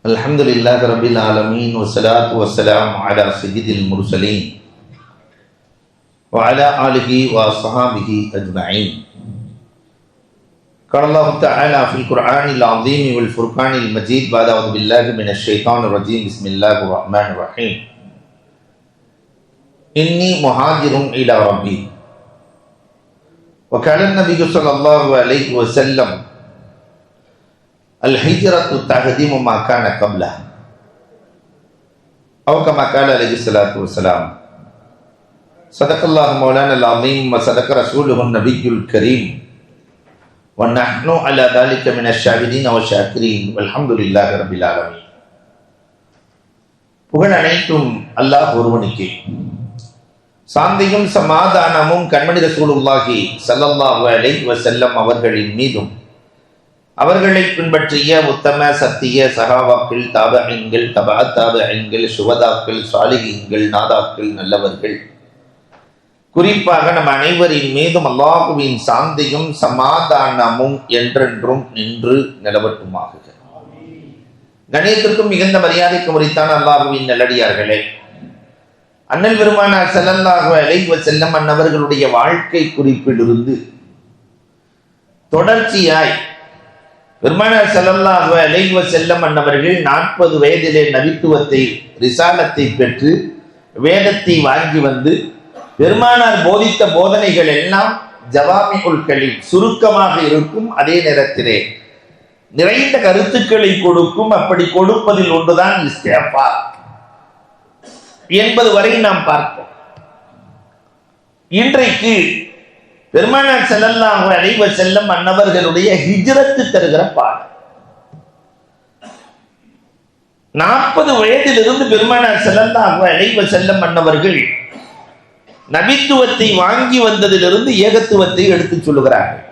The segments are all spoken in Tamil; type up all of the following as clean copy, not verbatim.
அல்ஹம்துலில்லாஹி ரப்பில் ஆலமீன் வஸ்ஸலாத்து வஸ்ஸலாமு அலா சய்யிதில் முர்ஸலீன் வ அலா ஆலிஹி வ அஸ்ஹாபிஹி அஜ்மஈன். قال الله تعالى في القرآن العظيم والفرقان المجيد بعد أعوذ بالله من الشيطان الرجيم بسم الله الرحمن الرحيم إني مهاجر إلى ربي وقال النبي صلى الله عليه وسلم الهجرة تهدم ما كان قبلها أو كما قال عليه الصلاة والسلام صدق الله مولانا العظيم وصدق رسوله النبي الكريم ونحن على ذلك من الشاهدين والشاكرين والحمد لله رب العالمين. புகழ் அனைத்தும் அல்லாஹ் ஒருவனுக்கே. சாந்தியும் சமாதானமும் கண்மணி ரசூலுல்லாஹி ஸல்லல்லாஹு அலைஹி வஸல்லம் அவர்களின் மீதும் அவர்களை பின்பற்றிய உத்தம சத்திய சஹாபாக்கள், தாபஈன்கள், தபா தாபஈன்கள், சுஹதாக்கள், சாலிஹீன்கள், நாதாக்கள், நல்லவர்கள், குறிப்பாக நம் அனைவரின் மீதும் அல்லாஹுவின் சாந்தியும் சமாதானமும் என்றென்றும் நின்று நிலவட்டுமாக. கணியத்திற்கும் மிகுந்த மரியாதைக்கு உரித்தான அல்லாஹுவின் நல்லடியார்களே, அண்ணல் பெருமானார் ஸல்லல்லாஹு அலைஹி வஸல்லம் அன்னவர்களுடைய வாழ்க்கை குறிப்பிலிருந்து தொடர்ச்சியாய் பெருமானார் ஸல்லல்லாஹு அலைஹி வஸல்லம் அன்னவர்கள் 40 வயதிலே நபித்துவத்தை ரிசாலத்தை பெற்று வேதத்தை வாங்கி வந்து பெருமானார் போதித்த போதனைகள் எல்லாம் ஜவாமிஉல் கலீம், சுருக்கமாக இருக்கும், அதே நேரத்திலே நிறைந்த கருத்துக்களை கொடுக்கும். அப்படி கொடுப்பதில் ஒன்றுதான் இஸ்திஃபார் என்பது வரை நாம் பார்ப்போம். இன்றைக்கு பெருமானார் ஸல்லல்லாஹு அலைஹி வஸல்லம் அன்னவர்களுடைய ஹிஜ்ரத்து தருகிற பாடம். 40 வயதிலிருந்து பெருமானார் ஸல்லல்லாஹு அலைஹி வஸல்லம் அன்னவர்கள் நபித்துவத்தை வாங்கி வந்ததிலிருந்து ஏகத்துவத்தை எடுத்து சொல்லுகிறார்கள்.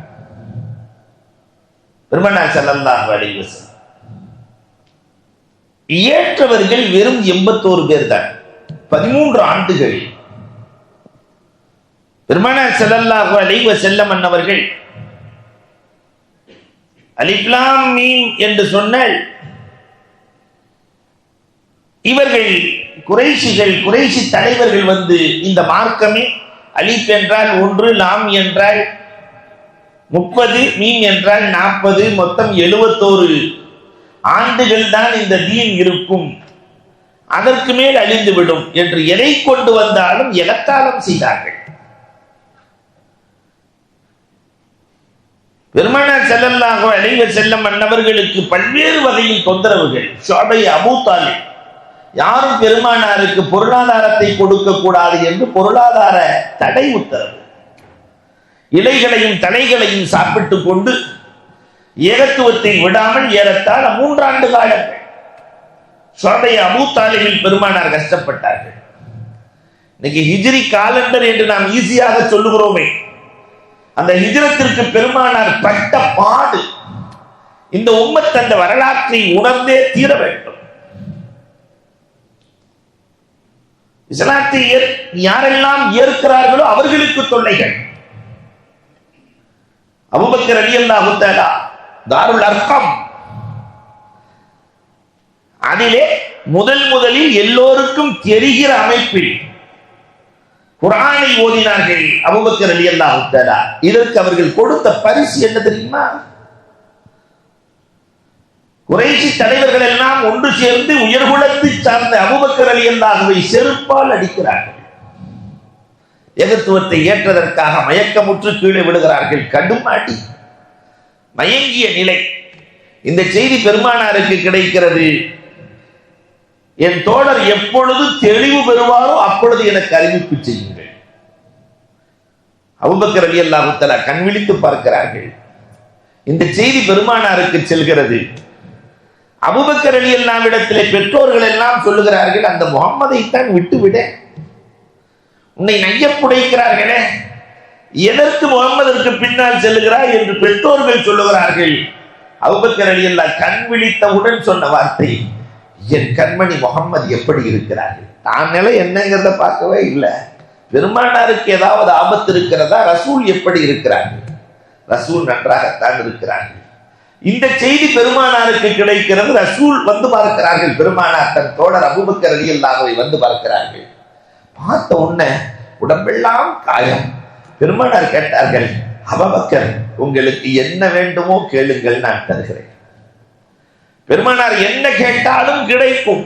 பெருமானார் ஸல்லல்லாஹு அலைஹி வஸல்லம் ஏற்றவர்கள் வெறும் 81 பேர் தான் 13 ஆண்டுகளில். பெருமானார் ஸல்லல்லாஹு அலைஹி வஸல்லம் அன்னவர்கள் அலிஃப் லாம் மீம் என்று சொன்னால் இவர்கள் குறைஷிகள், குறைஷி தலைவர்கள் வந்து இந்த மார்க்கமே அலிஃப் என்றால் 1, லாம் என்றால் 30, மீம் என்றால் 40, மொத்தம் 71 ஆண்டுகள் தான் இந்த தீன் இருக்கும், அதற்கு மேல் அழிந்துவிடும் என்று எதை கொண்டு வந்தாலும் எலக்காலம் செய்தார்கள். பெருமானார் ஸல்லல்லாஹு அலைஹி வஸல்லம் அன்னவர்களுக்கு பல்வேறு வகையில் தொந்தரவுகள். ஷுஅபை, அபூ தாலிப் யாரும் பெருமானாருக்கு பொருளாதாரத்தை கொடுக்க கூடாது என்று பொருளாதார தடை உத்தரவு. இலைகளையும் தலைகளையும் சாப்பிட்டுக் கொண்டு ஏகத்துவத்தை விடாமல் ஏறத்தாழ 3 ஆண்டு காலங்கள் ஷுஅபை, அபூ தாலிபில் பெருமானார் கஷ்டப்பட்டார்கள். இன்னைக்கு ஹிஜ்ரி காலண்டர் என்று நாம் ஈஸியாக சொல்லுகிறோமே, அந்த ஹிஜ்ரத்திற்கு பெருமானார் பட்ட பாடு இந்த உம்மத் அந்த வரலாற்றை உணர்ந்தே தீர வேண்டும். இஸ்லாத்தை யாரெல்லாம் ஏற்கிறார்களோ அவர்களுக்கு தொல்லைகள். அபூபக்கர் ரலியல்லாஹு தஆலா தாருல் அர்கம், அதிலே முதலில் எல்லோருக்கும் தெரிகிற அமைப்பில் குர்ஆனை ஓதினார்கள் அபூபக்கர் ரலியல்லாஹு தஆலா. இதற்கு அவர்கள் கொடுத்த பரிசு என்ன தெரியுமா? குறைஷி தலைவர்கள் எல்லாம் ஒன்று சேர்ந்து உயர்குலத்தை சார்ந்த அபூபக்கர் ரலியல்லாஹுவை செருப்பால் அடிக்கிறார்கள். ஏகத்துவத்தை ஏற்றதற்காக மயக்கமுற்று கீழே விடுகிறார்கள். கடும் அடி, மயங்கிய நிலை. இந்த செய்தி பெருமானாருக்கு கிடைக்கிறது. என் தோழர் எப்பொழுது தெளிவு பெறுவாரோ அப்பொழுது எனக்கு அறிவிப்பு செய்யுங்கள். அபூபக்கர் ரலியல்லாஹு தஆலா கண் விழித்து பார்க்கிறார்கள். இந்த செய்தி பெருமானாருக்கு செல்கிறது. அபூபக்கர் ரலியல்லாஹுவிடத்திலே பெற்றோர்கள் எல்லாம் சொல்லுகிறார்கள், அந்த முகம்மதை தான் விட்டுவிட, உன்னை நையப்புடைக்கிறார்களே, எதற்கு முகம்மதற்கு பின்னால் செல்லுகிறாய் என்று பெற்றோர்கள் சொல்லுகிறார்கள். அபூபக்கர் ரலியல்லாஹு கண் விழித்தவுடன் சொன்ன வார்த்தை, என் கண்மணி முகம்மது எப்படி இருக்கிறார்கள், தான் நிலை என்னங்கிறத பார்க்கவே இல்லை. பெருமானாருக்கு ஏதாவது ஆபத்து இருக்கிறதா? ரசூல் எப்படி இருக்கிறார்கள்? ரசூல் நன்றாகத்தான் இருக்கிறார்கள். இந்த செய்தி பெருமானாருக்கு கிடைக்கிறது. ரசூல் வந்து பார்க்கிறார்கள். பெருமானார் தன் தோழர் அபூபக்கர் ரலியல்லாஹுவை வந்து பார்க்கிறார்கள். பார்த்த உடனே உடம்பெல்லாம் காயம். பெருமானார் கேட்டார்கள், அபூபக்கர், உங்களுக்கு என்ன வேண்டுமோ கேளுங்கள், நான் தருகிறேன். பெருமானார் என்ன கேட்டாலும் கிடைக்கும்,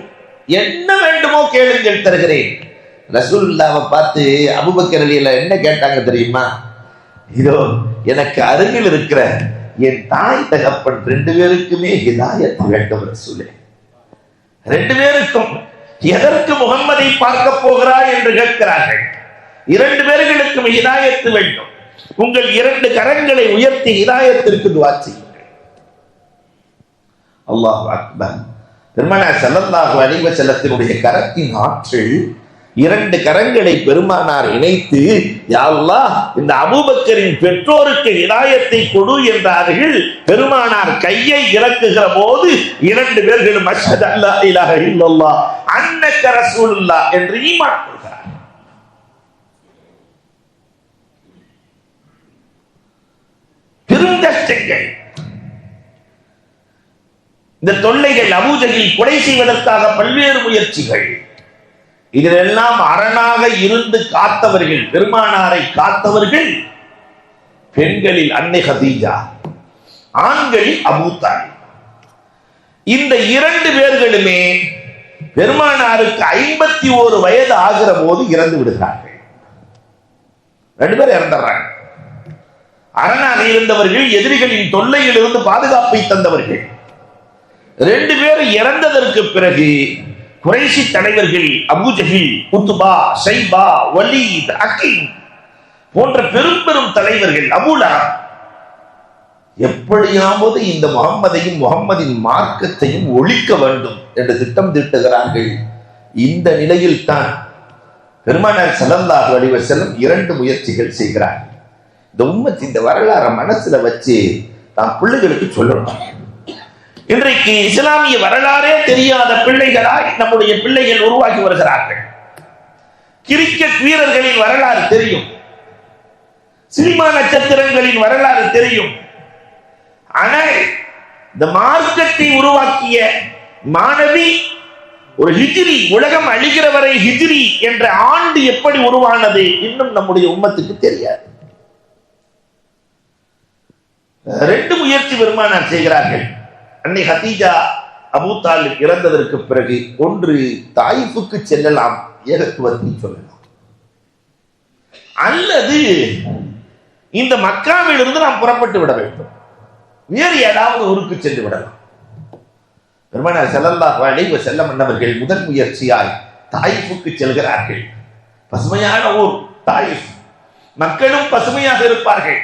என்ன வேண்டுமோ கேளுங்கள், தருகிறேன். ரசூலுல்லாஹ்வை பார்த்து அபூபக்கர் ரலியல்லாஹு என்ன கேட்டாங்க தெரியுமா? இதோ எனக்கு அருகில் இருக்கிற என் தாய் தகப்பன் 2 பேருக்குமே ஹிதாயத் வேண்டும் ரசூலே. 2 பேருக்கும் எதற்கு முகம்மதை பார்க்க போகிறாய் என்று கேட்கிறார்கள். 2 பேர்களுக்கும் ஹிதாயத்து வேண்டும். உங்கள் 2 கரங்களை உயர்த்தி ஹிதாயத்திற்கு துஆ செய்யுங்கள். அல்லாஹு அக்பர். பெருமானார் ஸல்லல்லாஹு அலைஹி வஸல்லத்தினுடைய கரத்தின் ஆற்றல், 2 கரங்களை பெருமானார் இணைத்து, யா அல்லாஹ், இந்த அபூபக்கரின் பெற்றோருக்கு ஹிதாயத்தை கொடு என்றார்கள். பெருமானார் கையை இறக்குகிற போது 2 பேர்களும் அஷ்ஹது அல்லா இலாஹ இல்லல்லாஹ் அன்னக ரசூலுல்லாஹ் என்று ஈமான் கொள்கிறார். பெருங்கஷ்டங்கள், இந்த தொல்லைகள், அபூஜஹில் கொலை செய்வதற்காக பல்வேறு முயற்சிகள், இதெல்லாம் அரணாக இருந்து காத்தவர்கள், பெருமானாரை காத்தவர்கள் பெண்களில் அன்னை ஹதீஜா, ஆண்களில் அபூ தாலிப். இந்த 2 பேர்களுமே பெருமானாருக்கு 51 வயது ஆகிற போது இறந்து விடுகிறார்கள். 2 பேர் இறந்துறாங்க. அரணாக இருந்தவர்கள், எதிரிகளின் தொல்லையில் இருந்து பாதுகாப்பை தந்தவர்கள். 2 பேர் இறந்ததற்கு பிறகு குறைஷி தலைவர்கள் அபூஜஹில், உத்பா, ஷைபா, வலீத், அகீம் போன்ற பெரும் பெரும் தலைவர்கள், அபூ லஹப், எப்படியாவது இந்த முகம்மதையும் முகம்மதின் மார்க்கத்தையும் ஒழிக்க வேண்டும் என்று திட்டம் தீட்டுகிறார்கள். இந்த நிலையில் தான் பெருமானார் ஸல்லல்லாஹு அலைஹி வஸல்லம் 2 முயற்சிகள் செய்கிறார்கள். இந்த உம்மத் இந்த வரலாறை மனசுல வச்சு தான் பிள்ளைகளுக்கு சொல்லணும். இன்றைக்கு இஸ்லாமிய வரலாறே தெரியாத பிள்ளைகளாய் நம்முடைய பிள்ளைகள் உருவாகி வருகிறார்கள். கிரிக்கெட் வீரர்களின் வரலாறு தெரியும், சினிமா நட்சத்திரங்களின் வரலாறு தெரியும். ஆனால் இந்த மார்க்கத்தை உருவாக்கிய மாணவி ஒரு ஹிஜ்ரி, உலகம் அழிகிற வரை ஹிஜ்ரி என்ற ஆண்டு எப்படி உருவானது இன்னும் நம்முடைய உம்மத்துக்கு தெரியாது. 2 முயற்சி பெருமானார் செய்கிறார்கள். அன்னை ஹதீஜா அபூ தாலிப் இறந்ததற்கு பிறகு, ஒன்று தாயிஃபுக்கு செல்லலாம், ஏகத்துவத்தை சொல்லலாம், அல்லது இந்த மக்காவிலிருந்து நாம் புறப்பட்டு விட வேண்டும், வேறு ஏதாவது ஊருக்கு சென்று விடலாம். பெருமானார் ஸல்லல்லாஹு அலைஹி வஸல்லம் அவர்கள் முதல் முயற்சியாய் தாயிஃபுக்கு செல்கிறார்கள். பசுமையான ஊர் தாயிஃப், மக்களும் பசுமையாக இருப்பார்கள்.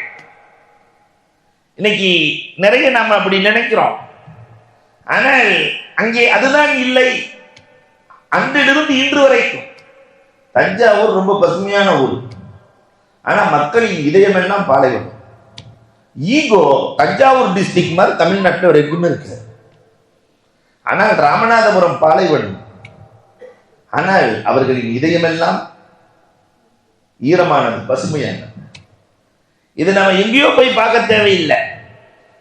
இன்னைக்கு நிறைய நாம அப்படி நினைக்கிறோம், ஆனால் அங்கே அதுதான் இல்லை. அன்றிலிருந்து இன்று வரைக்கும் தஞ்சாவூர் ரொம்ப பசுமையான ஊர், ஆனா மக்களின் இதயம் எல்லாம் பாலைவனம். ஈகோ தஞ்சாவூர் டிஸ்ட்ரிக்ட் மாதிரி தமிழ்நாட்டில் வரைக்கும் இருக்கு. ஆனால் ராமநாதபுரம் பாலைவனம், ஆனால் அவர்களின் இதயமெல்லாம் ஈரமானது, பசுமையானது. இது நம்ம எங்கேயோ போய் பார்க்க தேவையில்லை,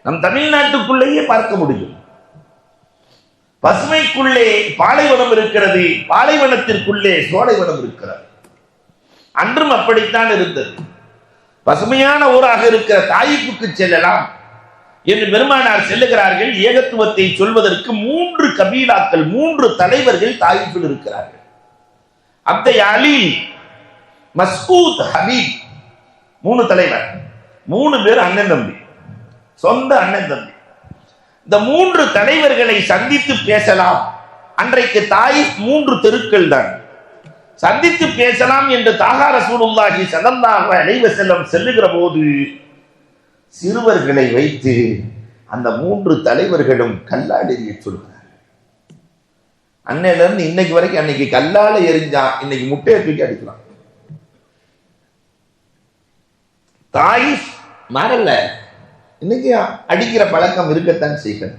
நம் தமிழ்நாட்டுக்குள்ளேயே பார்க்க முடியும். பசுமைக்குள்ளே பாலைவனம் இருக்கிறது, பாலைவனத்திற்குள்ளே சோலைவனம் இருக்கிறது. அன்றும் அப்படித்தான் இருந்தது. பசுமையான ஊராக இருக்கிற தாயிஃபுக்கு செல்லலாம் என்று பெருமானார் செல்லுகிறார்கள். ஏகத்துவத்தை சொல்வதற்கு 3 கபீலாக்கள், 3 தலைவர்கள் தாயிஃபில் இருக்கிறார்கள். அப்தை அலி, மஸ்ஊத், ஹபீப், 3 தலைவர், 3 பேர் அண்ணன் தம்பி, சொந்த அண்ணன் தம்பி. இந்த 3 தலைவர்களை சந்தித்து பேசலாம். அன்றைக்கு தாயிஃப் 3 தெருக்கள் தான், சந்தித்து பேசலாம் என்று தாஹா ரசூலுல்லாஹி ஸல்லல்லாஹு அலைஹி வஸல்லம் செல்லுகிற போது சிறுவர்களை வைத்து அந்த 3 தலைவர்களும் கல்லால் எறிய சொல்கிறார்கள். அன்னையில இருந்து இன்னைக்கு வரைக்கும், அன்னைக்கு கல்லால எரிஞ்சான், இன்னைக்கு முட்டையை தூக்கி அடிக்கலாம். தாயிஃப் மாறல, இன்னைக்கு அடிக்கிற பழக்கம் இருக்கத்தான் செய்கிறது.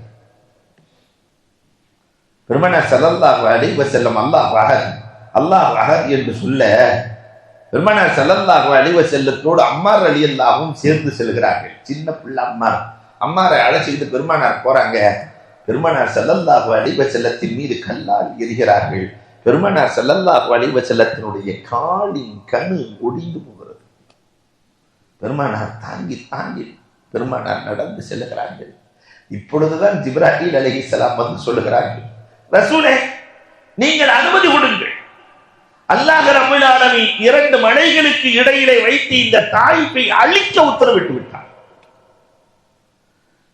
பெருமானார் ஸல்லல்லாஹு அலைஹி வஸல்லம் அல்லாஹ் அஹத், அல்லாஹ் அஹத் என்று சொல்ல பெருமானார் ஸல்லல்லாஹு அலைஹி வஸல்லத்தோடு அம்மார் ரலியல்லாஹும் சேர்ந்து செல்கிறார்கள். சின்ன பிள்ளை அம்மார் அம்மாரை அழைச்சிக்கிட்டு பெருமானார் போறாங்க. பெருமானார் ஸல்லல்லாஹு அலைஹி வஸல்லத்தின் மீது கல்லால் எறிகிறார்கள். பெருமானார் ஸல்லல்லாஹு அலைஹி வஸல்லத்தினுடைய காலின் கணு ஒடிந்து போகிறது. பெருமானார் தாங்கி தாங்கி பெருமானார் நடந்து செல்லுகிறார்கள். இப்பொழுதுதான் ஜிப்ராயில் அலைஹிஸ்ஸலாம் வந்து சொல்லுகிறார்கள், ரசூலே நீங்கள் அனுமதி கொடுங்கள். அல்லாஹ் ரப்பல் ஆலமீன் 2 மலைகளுக்கு இடையிலே வைத்து இந்த தாயிஃபை அழிக்க உத்தரவிட்டு விட்டார்.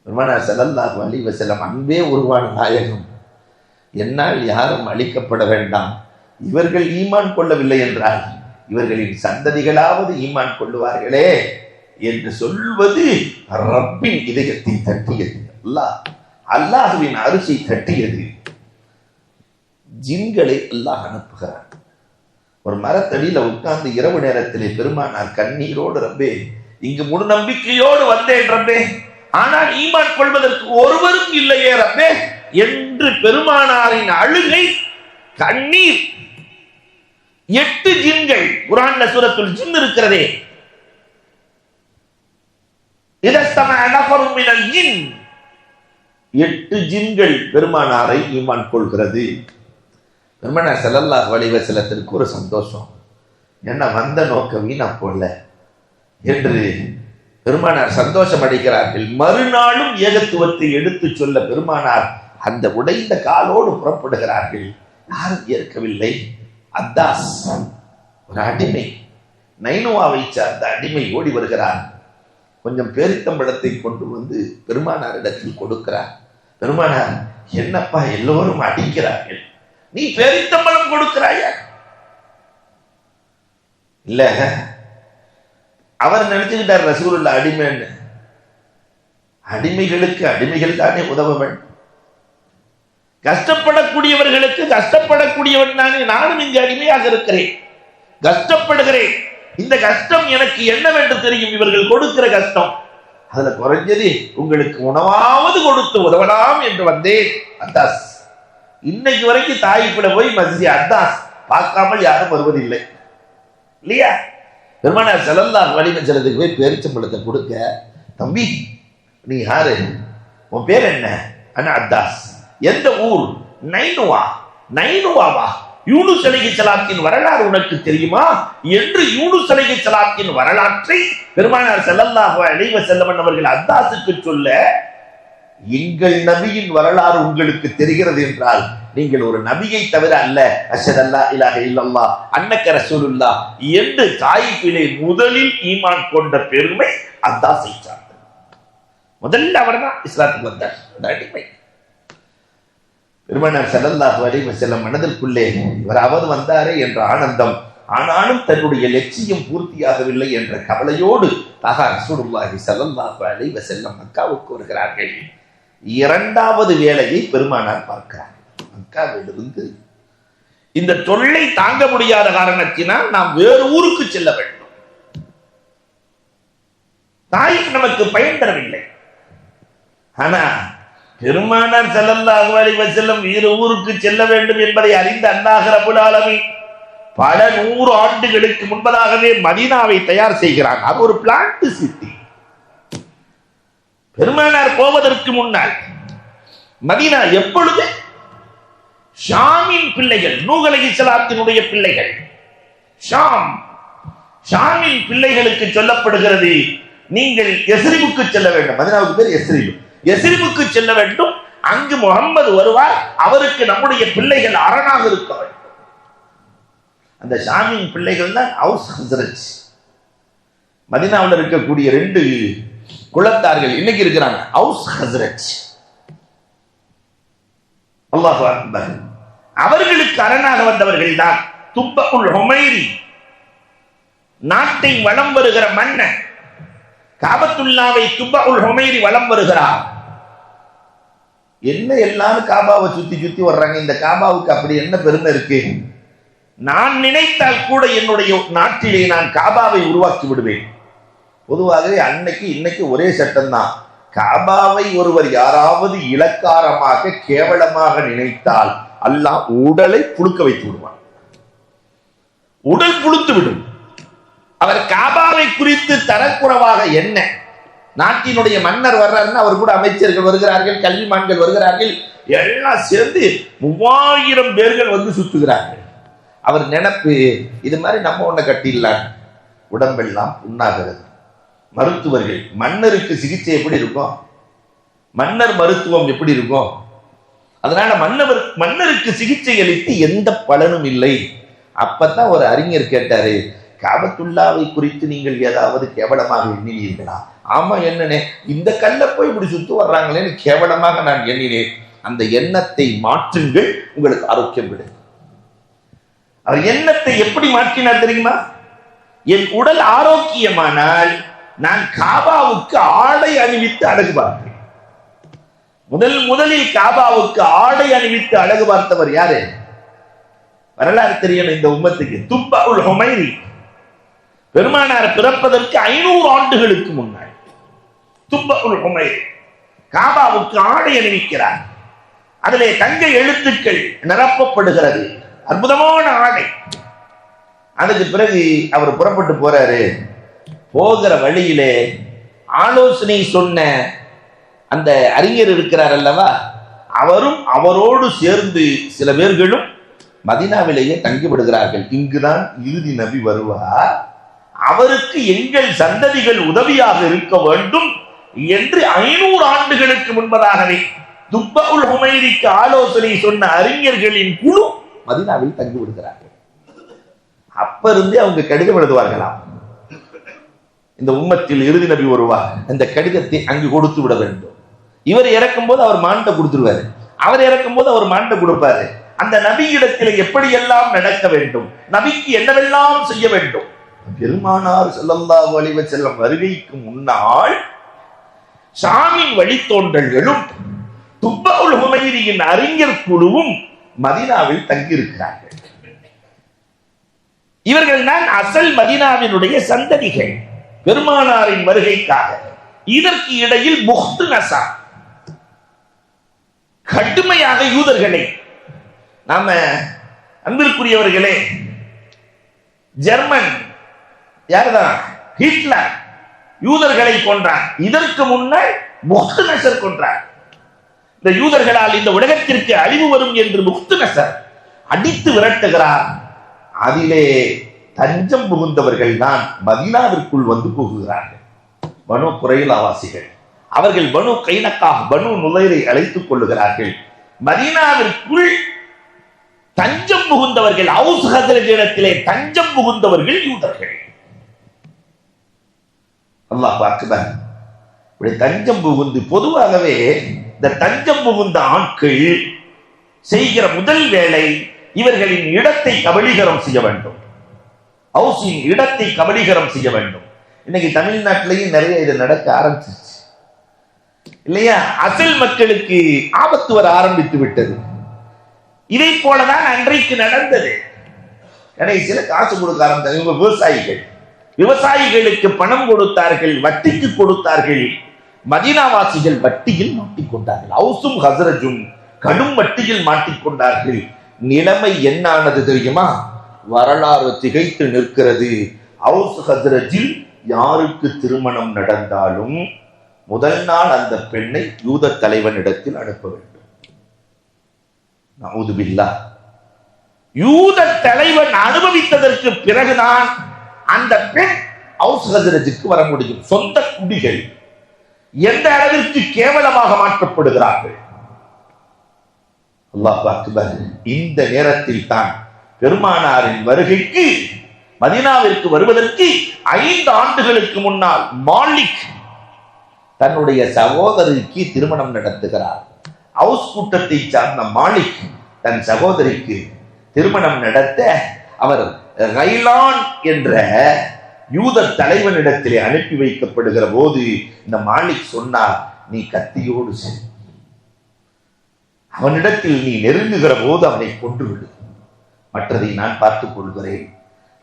பெருமானார் ஸல்லல்லாஹு அலைஹி வஸல்லம், அன்பே உருவான நாயகம், என்னால் யாரும் அழிக்கப்பட வேண்டாம். இவர்கள் ஈமான் கொள்ளவில்லை என்றால் இவர்களின் சந்ததிகளாவது ஈமான் கொள்ளுவார்களே என்று சொல்வது ரப்பின் இதயத்தை தட்டியது. அல்லாஹ்வின் அரிசை தட்டியது. ஜின்களை அல்லாஹ் அனுப்புகிறார். ஒரு மரத்தடியில உட்கார்ந்து இரவு நேரத்திலே பெருமானார் கண்ணீரோடு, ரப்பே இங்கு முழு நம்பிக்கையோடு வந்தேன் ரப்பே, ஆனால் ஈமான் கொள்வதற்கு ஒருவரும் இல்லையே ரப்பே என்று பெருமானாரின் அழுகை, கண்ணீர். 8 ஜின்கள், குர்ஆன்ல சூரத்துல் ஜின் இருக்கிறதே, இதஸ்தமஅ நஃபரும் மினல் ஜின், 8 ஜின்கள் பெருமானாரை ஈமான் கொள்கிறது. பெருமானார் ஸல்லல்லாஹு அலைஹி வஸல்லத்திற்கு ஒரு சந்தோஷம், என்ன வந்த நோக்கம் வீணா போல என்று பெருமானார் சந்தோஷம் அடைகிறார்கள். மறுநாளும் ஏகத்துவத்தை எடுத்து சொல்ல பெருமானார் அந்த உடைந்த காலோடு புறப்படுகிறார்கள். யாரும் ஏற்கவில்லை. அத்தாஸ், ஒரு அடிமை, நைனுவாவை சார்ந்த அடிமை ஓடி வருகிறார். கொஞ்சம் பேரித்தம்பழத்தை கொண்டு வந்து பெருமானாரிடத்தில் கொடுக்கிறார். பெருமானார், என்னப்பா எல்லோரும் அடிக்கிறார்கள், நீ பேரித்தம்பழம் கொடுக்கிறாயா? இல்ல, அவர் நினைச்சுக்கிட்டார் ரசூலுல்லாஹ் அடிமைன்னு. அடிமைகளுக்கு அடிமைகள் தானே உதவ வேண்டும். கஷ்டப்படக்கூடியவர்களுக்கு கஷ்டப்படக்கூடியவன் தானே. நானும் இங்கு அடிமையாக இருக்கிறேன், கஷ்டப்படுகிறேன். இந்த கஷ்டம் எனக்கு என்னவென்று தெரியும். இவர்கள் கொடுக்கிற கஷ்டம், அதுல குறைஞ்சது உங்களுக்கு உணவாவது கொடுத்து உதவலாம் என்று வந்தேன். அத்தாஸ், இன்னைக்கு வரைக்கும் தாயிப்பிட போய் மஸ்ஜித் அத்தாஸ் பார்க்காமல் யாரும் வருவதில்லை இல்லையா? பெருமானார் ஸல்லல்லாஹு அலைஹி வஸல்லத்துக்கு போய் பேரிச்சம்பழத்தை கொடுக்க, தம்பி நீ யாரு, உன் பேர் என்ன? அண்ணா அத்தாஸ். எந்த ஊர்? நைனுவா. நைனுவாவா? யூனுஸ் அலைஹிஸ்ஸலாத்தின் வரலாறு உனக்கு தெரியுமா என்று யூனுஸ் அலைஹிஸ்ஸலாத்தின் வரலாற்றை பெருமானார் ஸல்லல்லாஹு அலைஹி வஸல்லம் அவர்கள் அத்தாஸுக்கு சொல்ல, எங்கள் நபியின் வரலாறு உங்களுக்கு தெரிகிறது என்றால் நீங்கள் ஒரு நபியை தவிர அல்ல, அஷ்ஹது அல்லா இலாஹ இல்லல்லாஹ் அன்னக ரசூலுல்லாஹ் என்று தாயிஃபிலே முதலில் ஈமான் கொண்ட பெருமை அத்தாஸை சார்ந்தது. முதல்ல அவர்தான் இஸ்லாத்துக்கு வந்தார், அந்த அடிமை. பெருமானார் ஸல்லல்லாஹு அலைஹி வஸல்லம் மனதிற்குள்ளே இவராவது வந்தாரே என்ற ஆனந்தம், ஆனாலும் தன்னுடைய லட்சியம் பூர்த்தியாகவில்லை என்ற கவலையோடு தாகா ரசூலுல்லாஹி ஸல்லல்லாஹு அலைஹி வஸல்லம் மக்காவுக்கு வருகிறார்கள். 2வது வேளையை பெருமானார் பார்க்கிறார். மக்காவிலிருந்து இந்த தொல்லை தாங்க முடியாத காரணத்தினால் நாம் வேறு ஊருக்கு செல்ல வேண்டும். தாயிஃப் நமக்கு பயன் தரவில்லை. ஆனா பெருமானார் ஸல்லல்லாஹு அலைஹி வஸல்லம் வேறு ஊருக்கு செல்ல வேண்டும் என்பதை அறிந்த அல்லாஹ் ரப்பல் ஆலமீன் பல 100 ஆண்டுகளுக்கு முன்பதாகவே மதீனாவை தயார் செய்கிறான். அது ஒரு பிளான்ட் சிட்டி. பெருமானார் போவதற்கு முன்னால் மதீனா எப்பொழுது ஷாமின் பிள்ளைகள், நூஹ் அலைஹிஸ்ஸலாத்தினுடைய பிள்ளைகள், ஷாமின் பிள்ளைகளுக்கு சொல்லப்படுகிறது, நீங்கள் எஸ்ரிபுக்கு செல்ல வேண்டும். மதீனாவுக்கு பேர் எஸ்ரிபு. எஸ்ரிபுக்கு செல்ல வேண்டும். அங்கு முஹம்மது வருவார், அவருக்கு நம்முடைய பிள்ளைகள் அரணாக இருக்க வேண்டும். அந்த ஷாமின் பிள்ளைகள் தான் அவுஸ் ஹஸ்ரஜ். மதீனாவில் இருக்கக்கூடிய 2 குலத்தார்கள் இன்னைக்கு இருக்கிறாங்க, அவுஸ் ஹஸ்ரஜ். அல்லாஹு அக்பர். அவர்களுக்கு அரணாக வந்தவர்கள் தான் துப்பஉல் ஹுமைரி, நாட்டை வலம் வருகிற மன்னன். காபத்துல்லாவை துப்பஉல் ஹுமைரி வலம் வருகிறார். என்ன எல்லாரும் காபாவை சுத்தி சுத்தி வர்றாங்க, இந்த காபாவுக்கு அப்படி என்ன பெருமை இருக்கு? நான் நினைத்தால் கூட என்னுடைய நாட்டிலே நான் காபாவை உருவாக்கி விடுவேன். பொதுவாகவே அன்னைக்கு இன்னைக்கு ஒரே சட்டம் தான். காபாவை ஒருவர் யாராவது இலக்காரமாக கேவலமாக நினைத்தால் அல்லாஹ் உடலை புழுக்க வைத்து விடுவான். உடல் புழுத்து விடும். அவர் காபாவை குறித்து தரக்குறைவாக என்ன நாட்டினுடைய மன்னர் வர்றாருன்னா அவர் கூட அமைச்சர்கள் வருகிறார்கள், கல்விமான்கள் வருகிறார்கள், எல்லாம் சேர்ந்து 3000 பேர்கள் வந்து சுத்துகிறார்கள். அவர் நினைப்பு இது மாதிரி நம்ம ஒண்ண கட்டிடலாம். உடம்பெல்லாம் புண்ணாகிறது. மருத்துவர்கள், மன்னருக்கு சிகிச்சை எப்படி இருக்கும், மன்னர் மருத்துவம் எப்படி இருக்கும்? அதனால மன்னருக்கு சிகிச்சை அளித்து எந்த பலனும் இல்லை. அப்பதான் ஒரு அறிஞர் கேட்டாரு, காபத்துல்லாவை குறித்து நீங்கள் ஏதாவது கேவலமாக எண்ணினீர்களா? ஆமா என்னனே, இந்த கல்ல போய் இப்படி சுத்து வர்றாங்களேன்னு கேவலமாக நான் எண்ணினேன். அந்த எண்ணத்தை மாற்றுங்கள், உங்களுக்கு ஆரோக்கியம் கிடைக்கும். அவர் எண்ணத்தை எப்படி மாற்றினார் தெரியுமா? என் உடல் ஆரோக்கியமானால் நான் காபாவுக்கு ஆடை அணிவித்து அழகு பார்த்தேன். முதலில் காபாவுக்கு ஆடை அணிவித்து அழகு பார்த்தவர் யாரு? வரலாறு தெரியணும் இந்த உம்மத்துக்கு. துப்பஉல் ஹுமைரி பெருமானார் பிறப்பதற்கு 500 ஆண்டுகளுக்கு முன்னாடி துப்பஉல் ஹுமைரி காபாவுக்கு ஆடை அணிவிக்கிறார். அதிலே தங்க எழுத்துக்கள் நிரப்பப்படுகிறது. அற்புதமான ஆடை. அதுக்கு பிறகு அவர் புறப்பட்டு போறாரு. போகிற வழியிலே ஆலோசனை சொன்ன அந்த அறிஞர் இருக்கிறார் அல்லவா, அவரும் அவரோடு சேர்ந்து சில பேர்களும் மதீனாவிலேயே தங்கி விடுகிறார்கள். இங்குதான் இறுதி நபி வருவார், அவருக்கு எங்கள் சந்ததிகள் உதவியாக இருக்க வேண்டும் என்று 500 ஆண்டுகளுக்கு முன்பதாகவே துப்பஉல் ஹுமைரிக்கு ஆலோசனை சொன்ன அறிஞர்களின் குழு மதீனாவில் தங்கி விடுகிறார்கள். அப்ப இருந்தே அவங்க கடிதம் எழுதுவார்களாம், இந்த உம்மத்தில் இறுதி நபி வருவார், இந்த கடிதத்தை அங்கு கொடுத்து விட வேண்டும். இவர் இறக்கும் போது அவர் மாண்ட கொடுத்துருவாரு, அவர் இறக்கும் போது அவர் மாண்ட கொடுப்பாரு. அந்த நபியிடத்தில் எப்படியெல்லாம் நடக்க வேண்டும், நபிக்கு என்னவெல்லாம் செய்ய வேண்டும். பெருமானார் ஸல்லல்லாஹு அலைஹி வஸல்லம் வருகைக்கு முன்னால் ஷாமின் வழித்தோன்றல்களும் துப்பஉல் ஹுமைரியின் அறிஞர் குழுவும் மதீனாவில் தங்கியிருக்கிறார்கள். இவர்கள் தான் அசல் மதீனாவினுடைய சந்ததிகள். பெருமானாரின் வருகைக்காக இதற்கு இடையில் புஹ்து நஸா கடுமையாக யூதர்களை, நாம அன்பிற்குரியவர்களே, ஜெர்மன் யார்தான், ஹிட்லர் யூதர்களை கொன்றார். இதற்கு முன்னால் புஹ்து நஸர் கொன்றார். இந்த யூதர்களால் இந்த உலகத்திற்கு அழிவு வரும் என்று புஹ்து நஸர் அடித்து விரட்டுகிறார். அதிலே தஞ்சம் புகுந்தவர்கள் தான் மதீனாவிற்குள் வந்து புகுகிறார்கள். பனு குறைலாவாசிகள், அவர்கள் பனு கைனக்கா, பனு நுலைரை அழைத்துக் கொள்ளுகிறார்கள். மதீனாவிற்குள் தஞ்சம் புகுந்தவர்கள், அவுஸ் ஹஸ்ரஜ் இடத்திலே தஞ்சம் புகுந்தவர்கள் யூதர்கள். அல்லாஹ் அக்பர். இப்படி தஞ்சம் புகுந்து, பொதுவாகவே இந்த தஞ்சம் புகுந்த ஆட்கள் செய்கிற முதல் வேலை இவர்களின் இடத்தை கபலீகரம் செய்ய வேண்டும். ஹவுஸின் இடத்தை கபலீகரம் செய்ய வேண்டும். இன்னைக்கு தமிழ்நாட்டிலையும் நிறைய இது நடக்க ஆரம்பிச்சிருச்சு இல்லையா? அசல் மக்களுக்கு ஆபத்து வர ஆரம்பித்து விட்டது. இதை போலதான் அன்றைக்கு நடந்தது. கடைசியில காசு கொடுக்க ஆரம்பித்தாங்க இவங்க விவசாயிகள். விவசாயிகளுக்கு பணம் கொடுத்தார்கள், வட்டிக்கு கொடுத்தார்கள். மதீனாவாசிகள் வட்டியில் மாட்டிக்கொண்டார்கள். ஹவுஸும் ஹஸ்ரஜும் கடும் வட்டியில் மாட்டிக்கொண்டார்கள். நிலைமை என்னானது தெரியுமா? வரலாறு திகைத்து நிற்கிறது. அவுஸ் ஹஸ்ரஜில் யாருக்கு திருமணம் நடந்தாலும் முதல் நாள் அந்த பெண்ணை யூத தலைவனிடத்தில் அனுப்ப வேண்டும். நஊது பில்லாஹ். யூத தலைவன் அனுபவித்ததற்கு பிறகுதான் அந்த பெண் அவுஸ் ஹஸ்ரஜுக்கு வர முடியும். சொந்த குடிகள் எந்த அளவிற்கு கேவலமாக மாற்றப்படுகிறார்கள். அல்லாஹ் அக்பர். இந்த நேரத்தில் தான் பெருமானாரின் வருகைக்கு, மதீனாவிற்கு வருவதற்கு 5 ஆண்டுகளுக்கு முன்னால் மாலிக் தன்னுடைய சகோதரிக்கு திருமணம் நடத்துகிறார். ஹவுஸ் கூட்டத்தை சார்ந்த மாலிக் தன் சகோதரிக்கு திருமணம் நடத்த அவர் கைலான் என்ற யூத தலைவனிடத்திலே அனுப்பி வைக்கப்படுகிற போது இந்த மாலிக் சொன்னார், நீ கத்தியோடு செல், அவனிடத்தில் நீ நெருங்குகிற போது அவனை கொன்றுவிடு, மற்றதை நான் பார்த்துக் கொள்கிறேன்.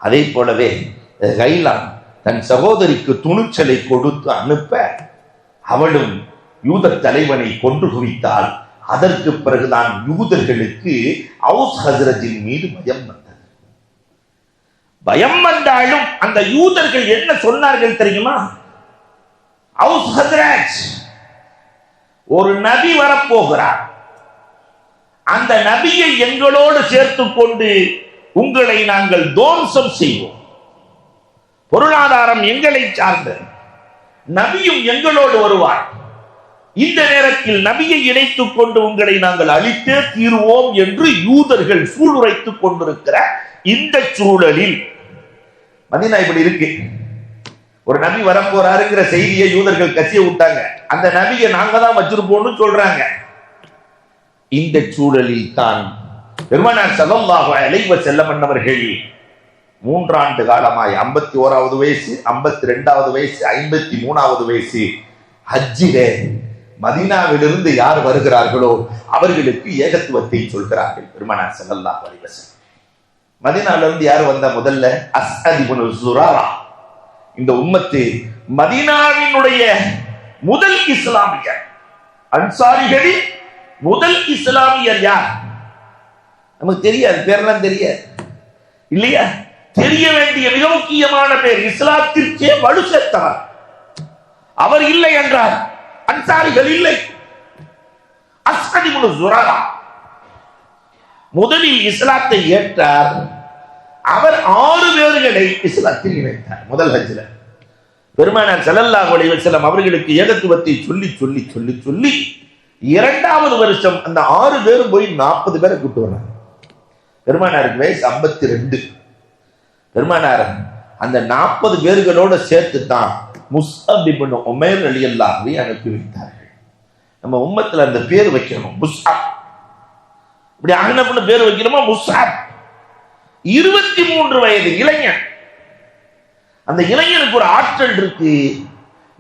அதே போலவே கைலான் தன் சகோதரிக்கு துணிச்சலை கொடுத்து அனுப்ப அவளும் யூத தலைவனை கொன்று குவித்தால், அதற்கு பிறகுதான் யூதர்களுக்கு அவுஸ் ஹஸ்ரஜின் மீது பயம் வந்தது. பயம் வந்தாலும் அந்த யூதர்கள் என்ன சொன்னார்கள் தெரியுமா? அவுஸ் ஹஸ்ரஜ், ஒரு நபி வரப்போகிறார், அந்த நபியை எங்களோடு சேர்த்துக் கொண்டு உங்களை நாங்கள் துவம்சம் செய்வோம். பொருளாதாரம் எங்களை சார்ந்தது, நபியும் எங்களோடு வருவார். இந்த நேரத்தில் நபியை இணைத்துக் கொண்டு உங்களை நாங்கள் அழித்தே தீர்வோம் என்று யூதர்கள் சூளுரைத்துக் கொண்டிருக்கிற இந்த சூழலில் மதீனா இப்படி இருக்கு. ஒரு நபி வரப்போறாருங்கிற செய்தியை யூதர்கள் கசிய விட்டாங்க. அந்த நபியை நாங்க தான் வச்சிருப்போம்னு சொல்றாங்க. இந்த சூழலில் தான் பெருமானார் ஸல்லல்லாஹு அலைஹி வஸல்லம் அவர்கள் 3 ஆண்டு காலமாய் 51வது வயசு, 52வது வயசு, 53வது வயசு ஹஜ்ஜிலே மதீனாவிலிருந்து யார் வருகிறார்களோ அவர்களுக்கு ஏகத்துவத்தை சொல்கிறார்கள் பெருமானார் ஸல்லல்லாஹு அலைஹி வஸல்லம். மதீனாவிலிருந்து யார் வந்த? முதல்ல அஸ்அத் இப்னு ஸுராரா. இந்த உம்மத்து மதீனாவினுடைய முதல் இஸ்லாமியர், அன்சாரிகளில் முதல் இஸ்லாமியர் யார்? நமக்கு தெரியாது, பேரெல்லாம் தெரியாது இல்லையா? தெரிய வேண்டிய மிக முக்கியமான பேர், இஸ்லாத்திற்கே வலு சேர்த்தவர். அவர் இல்லை என்றார் அன்சாரிகள் இல்லை. அஸ்அத் இப்னு ஸுராரா முதலில் இஸ்லாத்தை ஏற்றார். அவர் 6 பேர்களை இஸ்லாத்தில் இணைத்தார். முதல் ஹஜ்ஜில பெருமானார் ஸல்லல்லாஹு அலைஹி வஸல்லம் அவர்களுக்கு ஏகத்துவத்தை சொல்லி சொல்லி சொல்லி சொல்லி 2வது வருஷம் அந்த 6 பேரும் போய் 40 பேரை கூட்டு வர்றாங்க. பெருமானாருக்கு வயசு 52. பெருமானார் அந்த 40 பேர்களோட சேர்த்து தான் முஸ்அப் இப்னு உமைர் ரலியல்லாஹு அன்ஹு அனுப்பி வைத்தார்கள். நம்ம உம்மத்துல அந்த பேர் வைக்கணும், முஸ்அப். இப்படி அஹ்னப்னு பேர் வைக்கணுமா? முஸ்அப். 23 வயது இளைஞன். அந்த இளைஞனுக்கு ஒரு ஆற்றல் இருக்கு,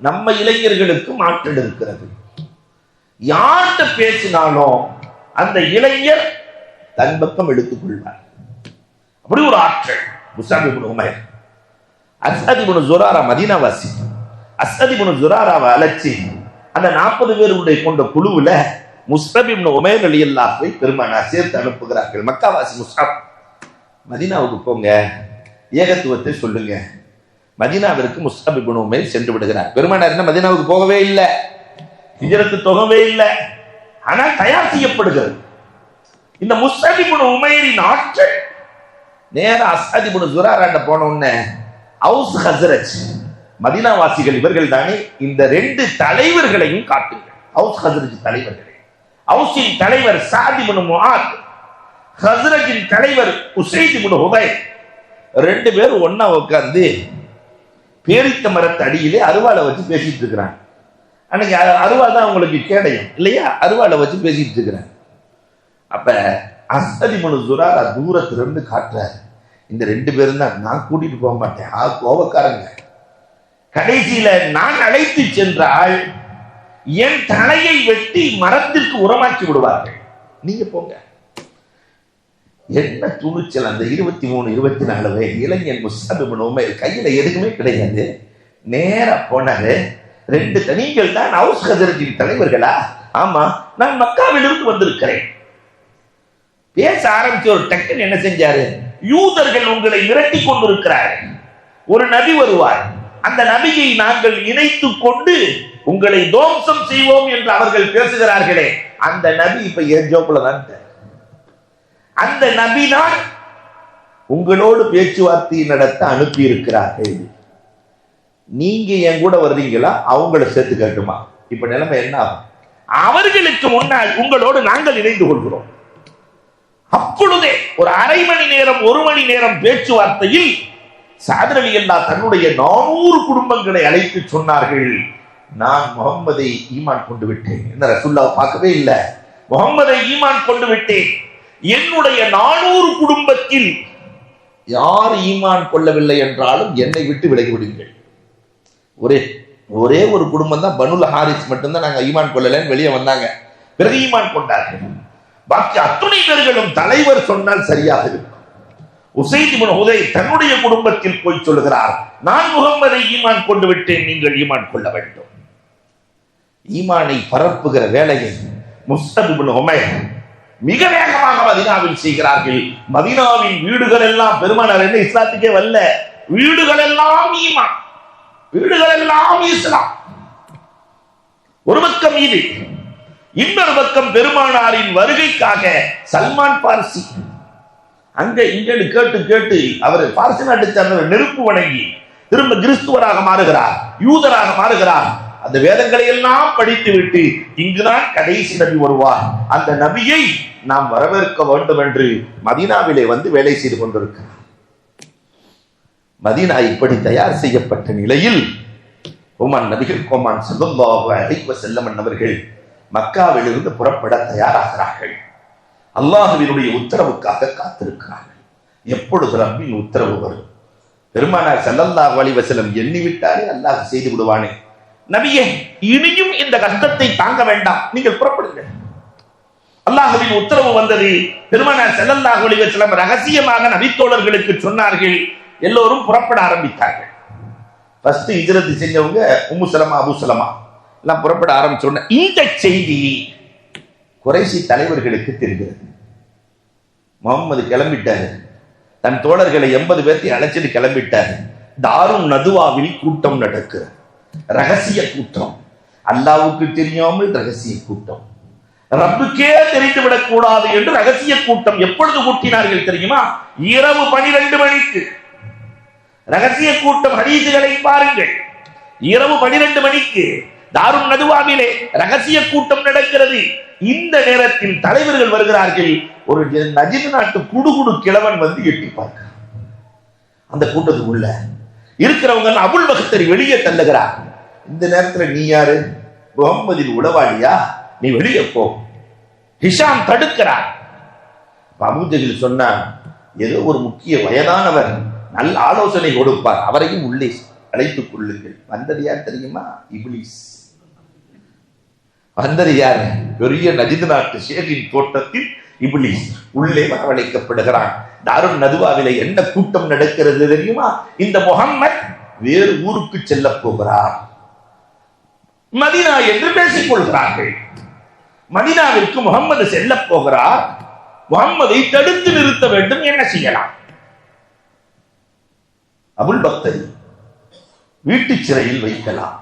நம்ம இளைஞர்களுக்கும் ஆற்றல் இருக்கிறது. யார்கிட்ட பேசினாலும் அந்த இளைஞர் தன் பக்கம் எடுத்துக் கொள்வார். அப்படி ஒரு ஆற்றல் முஸ்அப் இப்னு உமைர். அஸ்அத் இப்னு ஸுராரா மதீனாவாசி. அஸ்அத் இப்னு ஸுராராவை அழைச்சி அந்த 40 பேருடைய கொண்ட குழுவுல முஸ்அப் இப்னு உமைர் ரலியல்லாஹு அன்ஹு பெருமானார் சேர்த்து அனுப்புகிறார்கள். மக்காவாசி முஸ்அப், மதீனாவுக்கு போங்க, ஏகத்துவத்தை சொல்லுங்க. மதீனாவிற்கு முஸ்அப் இப்னு உமைர் சென்று விடுகிறார். பெருமானார் என்ன மதீனாவுக்கு போகவே இல்லை, ஹிஜ்ரத்து தொகவே இல்லை, ஆனால் தயார் செய்யப்படுகிறது. இந்த முஸ்அப் இப்னு உமைரின் ஆற்றல் நேரா அஸ்அத் இப்னு ஸுராராட்ட போன உடனே அவுஸ் ஹஸ்ரஜ் மதீனாவாசிகள் இவர்கள் தானே, இந்த 2 தலைவர்களையும் காட்டுங்கள். அவுஸ் ஹஸ்ரஜ் தலைவர்களே, அவுஸின் தலைவர் சாத் இப்னு முஆத், ஹஸ்ரஜின் தலைவர் உஸைத் இப்னு ஹுதைர். 2 பேரும் ஒண்ணா உட்கார்ந்து பேரித்த மரத்து அடியிலே அருவாளை வச்சு பேசிட்டு இருக்கிறாங்க. அன்னைக்கு அருவா தான் உங்களுக்கு கேடயம் இல்லையா? அருவாளை வச்சு பேசிட்டு இருக்கிறாங்க. அப்ப அஸ்அத் இப்னு ஸுராரா தூரத்துல இருந்து காட்டுறாரு, இந்த 2 பேரும் தான், நான் கூட்டிட்டு போக மாட்டேன், கோபக்காரங்க. கடைசியில நான் அழைத்து சென்றால் என் தலையை வெட்டி மரத்திற்கு உரமாக்கி விடுவார்கள், நீங்க போங்க. என்ன துணிச்சல் அந்த 23, 24 வயது இளைஞன் முஸ்அப் இப்னு உமைர். கையில எதுவுமே கிடையாது, நேரா போனாரு. 2 நீங்கள் தான் அவுஸ் ஹஸ்ரஜின் தலைவர்களா? ஆமா, நான் மக்காவிலிருந்து வந்திருக்கிறேன். பேச ஆரம்பிச்சு ஒரு டக்குன்னு என்ன செஞ்சாரு, யூதர்கள் உங்களை மிரட்டி கொண்டிருக்கிறார்கள், ஒரு நபி வருவார், அந்த நபியை நாங்கள் இணைத்துக் கொண்டு உங்களை துவம்சம் செய்வோம் என்று அவர்கள் பேசுகிறார்களே, அந்த நபி இப்ப என் ஜோப்புல தான். அந்த நபிதான் உங்களோடு பேச்சுவார்த்தை நடத்த அனுப்பி இருக்கிறார்கள். நீங்க என் கூட வர்றீங்களா, அவங்களை சேர்த்து கட்டுமா? இப்ப நிலைமை என்ன ஆகும்? அவர்களுக்கு முன்னால் உங்களோடு நாங்கள் இணைந்து கொள்கிறோம். அப்பொழுதே ஒரு அரை மணி நேரம் 1 மணி நேரம் பேச்சுவார்த்தையில் சாத் ரலியல்லாஹு தன்னுடைய 400 குடும்பங்களை அழைத்து சொன்னார்கள், நான் முகம்மதை ஈமான் கொண்டு விட்டேன். என்ன ரசூலுல்லாஹ் பார்க்கவே இல்லை, முகம்மதை ஈமான் கொண்டு விட்டேன். என்னுடைய 400 குடும்பத்தில் யார் ஈமான் கொள்ளவில்லை என்றாலும் என்னை விட்டு விலகி விடுங்கள். ஒரே ஒரு குடும்பம் தான், பனுல் ஹாரிஸ் மட்டும்தான் நாங்க ஈமான் கொள்ளலன்னு வெளியே வந்தாங்க. பிறகு ஈமான் கொண்டார்கள். பாக்கி அத்துணை பேர்களும் தலைவர் சொன்னால் சரியாக இருக்கும். உஸைத் இப்னு ஹுதைர் தன்னுடைய குடும்பத்தில் போய் சொல்லுகிறார், நான் முகம்மதை ஈமான் கொண்டு விட்டேன், நீங்கள் ஈமான் கொள்ள வேண்டும். ஈமானை பரப்புகிற வேலையை முஸ்அப் இப்னு உமைர் மிக வேகமாக மதீனாவில் செய்கிறார்கள். மதீனாவின் வீடுகள் எல்லாம், பெருமானார் என்ன இஸ்லாத்துக்கே வரல, வீடுகள் எல்லாம் ஈமான், வீடுகள் எல்லாம் இஸ்லாம். ஒரு பக்கம் இது, இன்னொரு பக்கம் பெருமானாரின் வருகைக்காக சல்மான் பார்சி அங்க இங்கன்னு கேட்டு கேட்டு அவர் பார்சி நாட்டை சேர்ந்தவர் நெருப்பு வணங்கி திரும்ப கிறிஸ்துவராக மாறுகிறார், யூதராக மாறுகிறார். அந்த வேதங்களை எல்லாம் படித்து விட்டு இங்குதான் கடைசி நபி வருவார், அந்த நபியை நாம் வரவேற்க வேண்டும் என்று மதீனாவிலே வந்து வேலை செய்து கொண்டிருக்கிறார். மதீனா இப்படி தயார் செய்யப்பட்ட நிலையில் கோமான் நபிகள் கோமான் ஸல்லல்லாஹு அலைஹி வஸல்லம் அவர்கள் மக்காவிலிருந்து புறப்பட தயாராகிறார்கள். அல்லாஹ்வினுடைய உத்தரவுக்காக காத்திருக்கிறார்கள். எப்பொழுது ரப்பின் உத்தரவு வரும்? பெருமானார் ஸல்லல்லாஹு அலைஹி வஸல்லம் எண்ணிவிட்டாரே அல்லாஹ் செய்து விடுவானே, நபியே இனியும் இந்த கஷ்டத்தை தாங்க வேண்டாம், நீங்கள் புறப்படுங்கள். அல்லாஹ்வின் உத்தரவு வந்தது. பெருமானார் ஸல்லல்லாஹு அலைஹி வஸல்லம் ரகசியமாக நபித்தோழர்களுக்கு சொன்னார்கள். எல்லோரும் புறப்பட ஆரம்பித்தார்கள். ஃபர்ஸ்ட் ஹிஜ்ரத் செஞ்சவங்க உம்மு சலமா அபூ சலமா எல்லாம் புறப்பட ஆரம்பிச்சோன்னு இந்த செய்தி குறைஷி தலைவர்களுக்கு தெரிகிறது. முகம்மது கிளம்பிட்டாரு, தன் தோழர்களை 80 பேர்த்தை அழைச்சிட்டு கிளம்பிட்டாரு. தாரும் நதுவாவில் கூட்டம் நடக்குது, ரகசிய கூட்டம், அல்லாவுக்கு தெரியாமல் ரகசிய கூட்டம், ரப்புக்கே தெரிந்துவிடக் கூடாது என்று ரகசிய கூட்டம். எப்பொழுது கூட்டினார்கள் தெரியுமா? இரவு 12 மணிக்கு ரகசிய கூட்டம். ஹதீசுகளை பாருங்கள், இரவு 12 மணிக்கு தாரும் நதுவாவிலே ரகசிய கூட்டம் நடக்கிறது. இந்த நேரத்தில் தலைவர்கள் வருகிறார்கள். ஒரு நஜித் நாட்டு குடுகுடு கிழவன் வந்து எட்டி பார்க்கிறார். அந்த கூட்டத்துக்குள்ள இருக்கிறவங்க அபுல் பக்தரி வெளியே தள்ளுகிறார். இந்த நேரத்தில் நீ யாரு? முகம்மதின் உளவாளியா? நீ வெளியே போ. ஹிஷாம் தடுக்கிறார். அபூஜஹில் சொன்னா, ஏதோ ஒரு முக்கிய வயதானவர் நல்ல ஆலோசனை கொடுப்பார், அவரையும் உள்ளே அழைத்துக் கொள்ளுங்கள். வந்தது யார் தெரியுமா? இப்லீஸ். வந்தது யார்? பெரிய நஜித் நாட்டு ஷேகின் தோட்டத்தில் இப்லீஸ் உள்ளே வரவழைக்கப்படுகிறான். தாருன் நதுவாவிலே என்ன கூட்டம் நடக்கிறது தெரியுமா? இந்த முஹம்மத் வேறு ஊருக்கு செல்ல போகிறார், மதீனா என்று பேசிக் கொள்கிறார்கள். மதீனாவிற்கு முகம்மது செல்ல போகிறார். முகம்மதை தடுத்து நிறுத்த வேண்டும், என்ன செய்யலாம்? அபுல் பக்தரி வீட்டு சிறையில் வைக்கலாம்.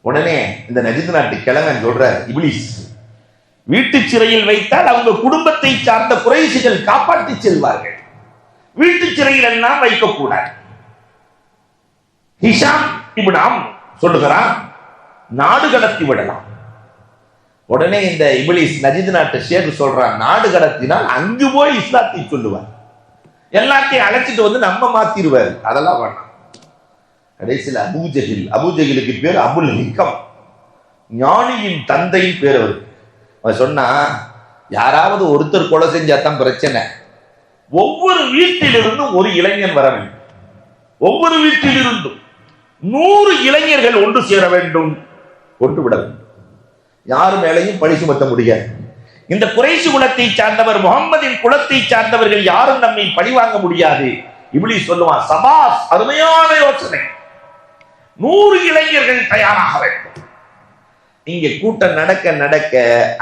உடனே இந்த நஜித் நாட்டு கிழவன் சொல்றார், இப்லீஸ் வீட்டு சிறையில் வைத்தால் அவங்க குடும்பத்தை சார்ந்த குறைஷிகள் காப்பாற்றி செல்வார்கள், வீட்டு சிறையில் எல்லாம் வைக்கக்கூடாது. ஹிஷாம் இப்னு அம்ர் சொல்லுகிறான், நாடு கடத்தி விடலாம். உடனே இந்த இப்லீஸ் நஜித் நாட்டு ஷேக் சொல்றான், நாடு கடத்தினால் அங்கு போய் இஸ்லாத்தை சொல்லுவார், எல்லாத்தையும் அழைச்சிட்டு வந்து நம்ம மாத்திருவாரு, அதெல்லாம் வேண்டாம். கடைசியில் அபூஜஹில், அபூஜஹிலுக்கு பேர் அபுல் ஹிகம், ஞானியின் தந்தையின் பேர் அவருக்கு. அவன் சொன்னா, யாராவது ஒருத்தர் கொலை செஞ்சாதான் பிரச்சனை, ஒவ்வொரு வீட்டிலிருந்தும் ஒரு இளைஞன் வர வேண்டும், ஒவ்வொரு வீட்டிலிருந்தும் 100 இளைஞர்கள் ஒன்று சேர வேண்டும், கொண்டு விட வேண்டும். யார் மேலையும் பழி சுமத்த முடியாது. இந்த குறைஷி குலத்தை சார்ந்தவர், முகம்மதின் குலத்தை சார்ந்தவர்கள் யாரும் நம்மை பழி வாங்க முடியாது. இப்லீஸ் சொல்லுவான், சபாஸ், அருமையான யோசனை, 100 இளைஞர்கள் தயாராக வேண்டும். இங்க கூட்டம் நடக்க நடக்க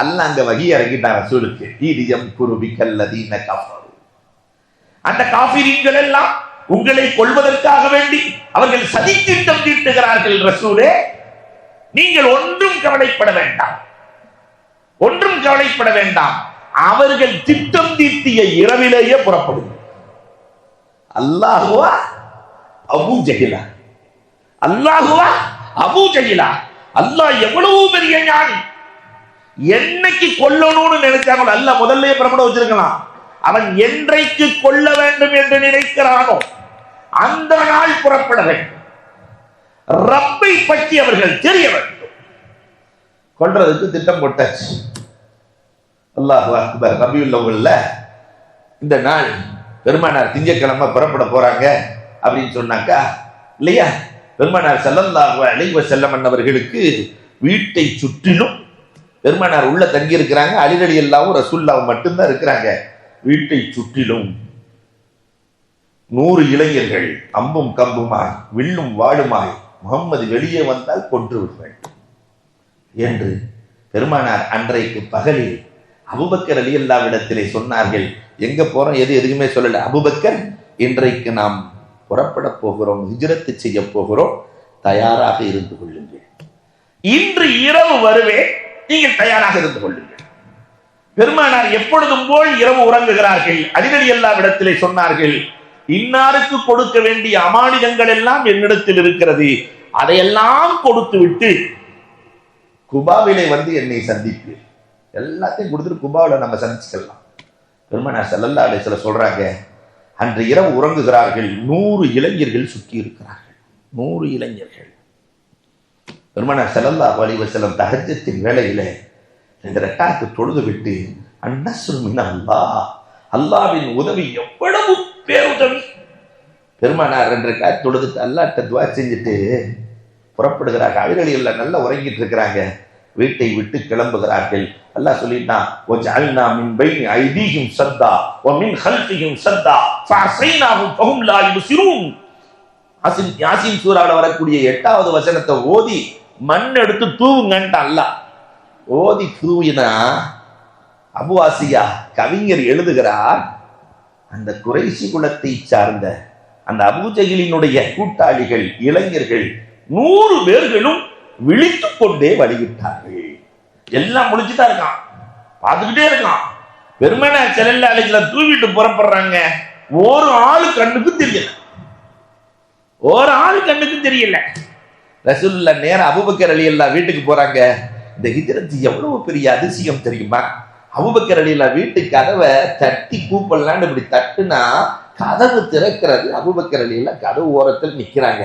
அல்லாஹ் அங்க வகி இறங்கிட்டாங்க ரசூலுக்கு. ஈரியம் குருபிக்கல்லதீன கஃபரு, அந்த காஃபிரீன்கள் எல்லாம் உங்களை கொல்வதற்காக வேண்டி அவர்கள் சதித்திட்டம் தீட்டுகிறார்கள் ரசூலே, நீங்கள் ஒன்றும் கவலைப்பட வேண்டாம், ஒன்றும் கவலைப்பட வேண்டாம், அவர்கள் திட்டம் தீட்டிய இரவிலேயே புறப்படும். அல்லாஹுவா அபூஜஹிலா, அல்லாஹுவா அபூஜஹிலா, அல்லாஹ் எவ்வளவு பெரிய ஞானி. என்னைக்கு கொல்லணும்னு நினைச்சாங்களோ அல்லாஹ் முதல்ல புறப்பட வச்சிருக்கலாம். அவன் என்றைக்கு கொல்ல வேண்டும் என்று நினைக்கிறானோ அந்த நாள் புறப்பட வேண்டும். ரப்பை பற்றி அவர்கள் தெரிய வேண்டும். கொல்றதுக்கு திட்டம் போட்டாச்சு. அல்லாஹ் அக்பர். ரபியுல் அவ்வல்ல இந்த நாள் பெருமானார் திங்கட்கிழமை புறப்பட போறாங்க அப்படின்னு சொன்னாக்கா இல்லையா, பெருமானார் ஸல்லல்லாஹு அலைஹி வஸல்லம் அவர்களுக்கு வீட்டை சுற்றிலும் பெருமானார் உள்ள தங்கி இருக்கிறாங்க, அலி ரலியல்லாஹு ரசூலுல்லாஹ் மட்டும்தான் இருக்கிறாங்க. வீட்டை சுற்றிலும் 100 இளைஞர்கள் அம்பும் கம்புமாய் வில்லும் வாளுமாய் முகம்மது வெளியே வந்தால் கொன்று விடுவேன் என்று பெருமானார் அன்றைக்கு பகலில் அபூபக்கர் ரலியல்லாஹுவிடத்திலே சொன்னார்கள். எங்க போறோம், எதுவுமே சொல்லல. அபூபக்கர், இன்றைக்கு நாம் புறப்பட போகிறோம், ஹிஜ்ரத் செய்ய போகிறோம், தயாராக இருந்து கொள்ளுங்கள். இன்று இரவு வருவேன், நீங்கள் தயாராக இருந்து கொள்ளுங்கள். பெருமானார் எப்பொழுதும் போல் இரவு உறங்குகிறார்கள். அலி ரலியல்லாஹு இடத்திலே சொன்னார்கள், இன்னாருக்கு கொடுக்க வேண்டிய அமானிதங்கள் எல்லாம் என்னிடத்தில் இருக்கிறது, அதையெல்லாம் கொடுத்து விட்டு குபாவிலே வந்து என்னை சந்திப்பு. எல்லாத்தையும் கொடுத்துட்டு குபாவில நம்ம சந்திச்சுக்கலாம். பெருமானார் ஸல்லல்லாஹு அலைஹி வஸல்லம் சொல்றாங்க, அன்று இரவு உறங்குகிறார்கள், 100 இளைஞர்கள் சுற்றி இருக்கிறார்கள். 100 இளைஞர்கள். பெருமானார் ஸல்லல்லாஹு அலைஹி வஸல்லம் தஹஜ்ஜத்தின் வேளையிலே 2 ரக்காத்து தொழுது விட்டு, அன்னஸ்ரு மின் அல்லாஹ், அல்லாஹ்வின் உதவி எவ்வளவு பேருதவி. பெருமானார் 2 ரக்காத்து தொழுதுட்டு அல்லாஹ்ட்ட துஆ செஞ்சுட்டு புறப்படுகிறார்கள். அலி ரலியல்லாஹு நல்லா உறங்கிட்டு இருக்கிறாங்க. வீட்டை விட்டு கிளம்புகிறார்கள். அல்லாஹ் சொல்லிட்டான், வஜஅல்னா மின் பைனி ஐதீஹிம் ஸத்தா வ மின் கல்ஃபிஹிம் ஸத்தா ஃபஅஸைனாஹும் ஃபஹும் லா யுப்ஸிரூன். யாசீன் சூரால வரக்கூடிய 8வது வசனத்தை ஓதி மண் எடுத்து தூவுங்கன்றான் அல்லாஹ். ஓதி தூவினா அபு ஆசியா கவிஞர் எழுதுகிறார், அந்த குறைஷி குலத்தை சார்ந்த அந்த அபூஜஹிலினுடைய கூட்டாளிகள் இளைஞர்கள் 100 பேர்களும் விழித்துக் கொண்டே வழிவிட்டார்கள். எல்லாம் முடிச்சுதான் இருக்கான், பார்த்துக்கிட்டே இருக்கான். பெருமானார் ஸல்லல்லாஹு அலைஹி வஸல்லம் தூவிட்டு புறப்படுறாங்க. ஒரு ஆளு கண்ணுக்கு தெரியல, ஒரு ஆளு கண்ணுக்கு தெரியல. ரசூலுல்லாஹ் நேரா அபூபக்கர் ரலியல்லாஹு வீட்டுக்கு போறாங்க. இந்த ஹிஜ்ரத் எவ்வளவு பெரிய அதிசயம் தெரியுமா? அபூபக்கர் ரலியல்லாஹு வீட்டு கதவை தட்டி கூப்பிடலான்னு இப்படி தட்டுனா கதவு திறக்கிறது. அபூபக்கர் ரலியல்லாஹு கதவு ஓரத்தில் நிக்கிறாங்க.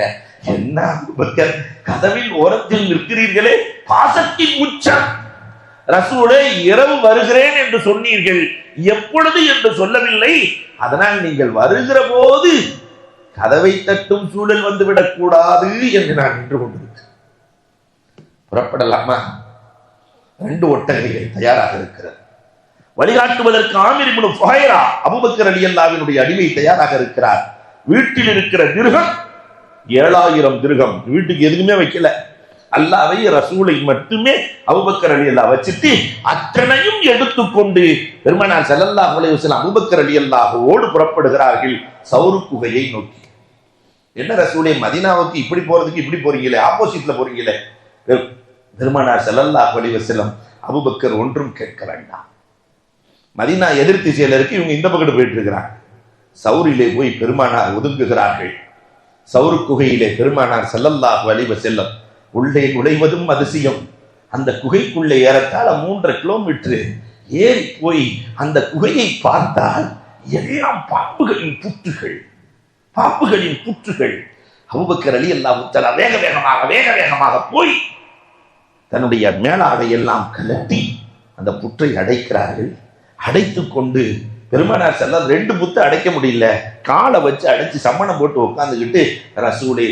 என்ன அபூபக்கர், கதவின் ஓரத்தில் நிற்கிறீர்களே, பாசத்தின் உச்சம். ரசூலே, இரவு வருகிறேன் என்று சொன்னீர்கள், எப்பொழுது என்று சொல்லவில்லை. அதனால் நீங்கள் வருகிற போது கதவை தட்டும் சூழல் வந்துவிடக் கூடாது என்று நான் நின்று கொண்டிருக்கிறேன். புறப்படலாமா? 2 ஒட்டகைகள் தயாராக இருக்கிறது. வழிகாட்டுவதற்கு ஆமிர் இப்னு ஃபுஹைரா அபூபக்கர் ரலியல்லாஹுவினுடைய அடிமை தயாராக இருக்கிறார். வீட்டில் இருக்கிற திர்ஹம் 7000 திர்ஹம். வீட்டுக்கு எதுவுமே வைக்கல, அல்லாஹ்வை ரசூலை மட்டுமே அபூபக்கர் ரலியல்லாஹு வச்சிட்டு அத்தனையும் எடுத்துக்கொண்டு பெருமானார் ஸல்லல்லாஹு அலைஹி வஸல்லம் அபூபக்கர் ரலியல்லாஹுவோடு புறப்படுகிறார்கள் சௌரு குகையை நோக்கி. என்ன ரசூலே, மதீனாவுக்கு இப்படி போறதுக்கு இப்படி போறீங்களே, ஆப்போசிட்ல போறீங்களே. பெருமானார் ஸல்லல்லாஹு அலைஹி வஸல்லம் அபூபக்கர் ஒன்றும் கேட்க வேண்டாம், மதீனா எதிர் திசையில இருக்கு, இவங்க இந்த பக்கத்து போயிட்டு இருக்கிறாங்க. சௌரிலே போய் பெருமானார் ஒதுங்குகிறார்கள். சௌரு குகையிலே பெருமானார் ஸல்லல்லாஹு அலைஹி வஸல்லம் உள்ளே நுழைவதும் அதிசயம். அந்த குகைக்குள்ளே ஏறத்தாழ 3 கிலோமீட்டர் ஏறி போய் அந்த குகையை பார்த்தால் எல்லாம் பாம்புகளின் புற்றுகள், பாம்புகளின் புற்றுகள். அபூபக்கர் ரலியல்லாஹு தஆலா வேக வேகமாக போய் தன்னுடைய மேலாடை எல்லாம் கலட்டி அந்த புற்றை அடைக்கிறார்கள். அடைத்துக் கொண்டு பெருமானார் ஸல்லல்லாஹு 2 புத்தை அடைக்க முடியல, காலை வச்சு அடைச்சு சம்மணம் போட்டு உட்கார்ந்துக்கிட்டு, ரசூலே,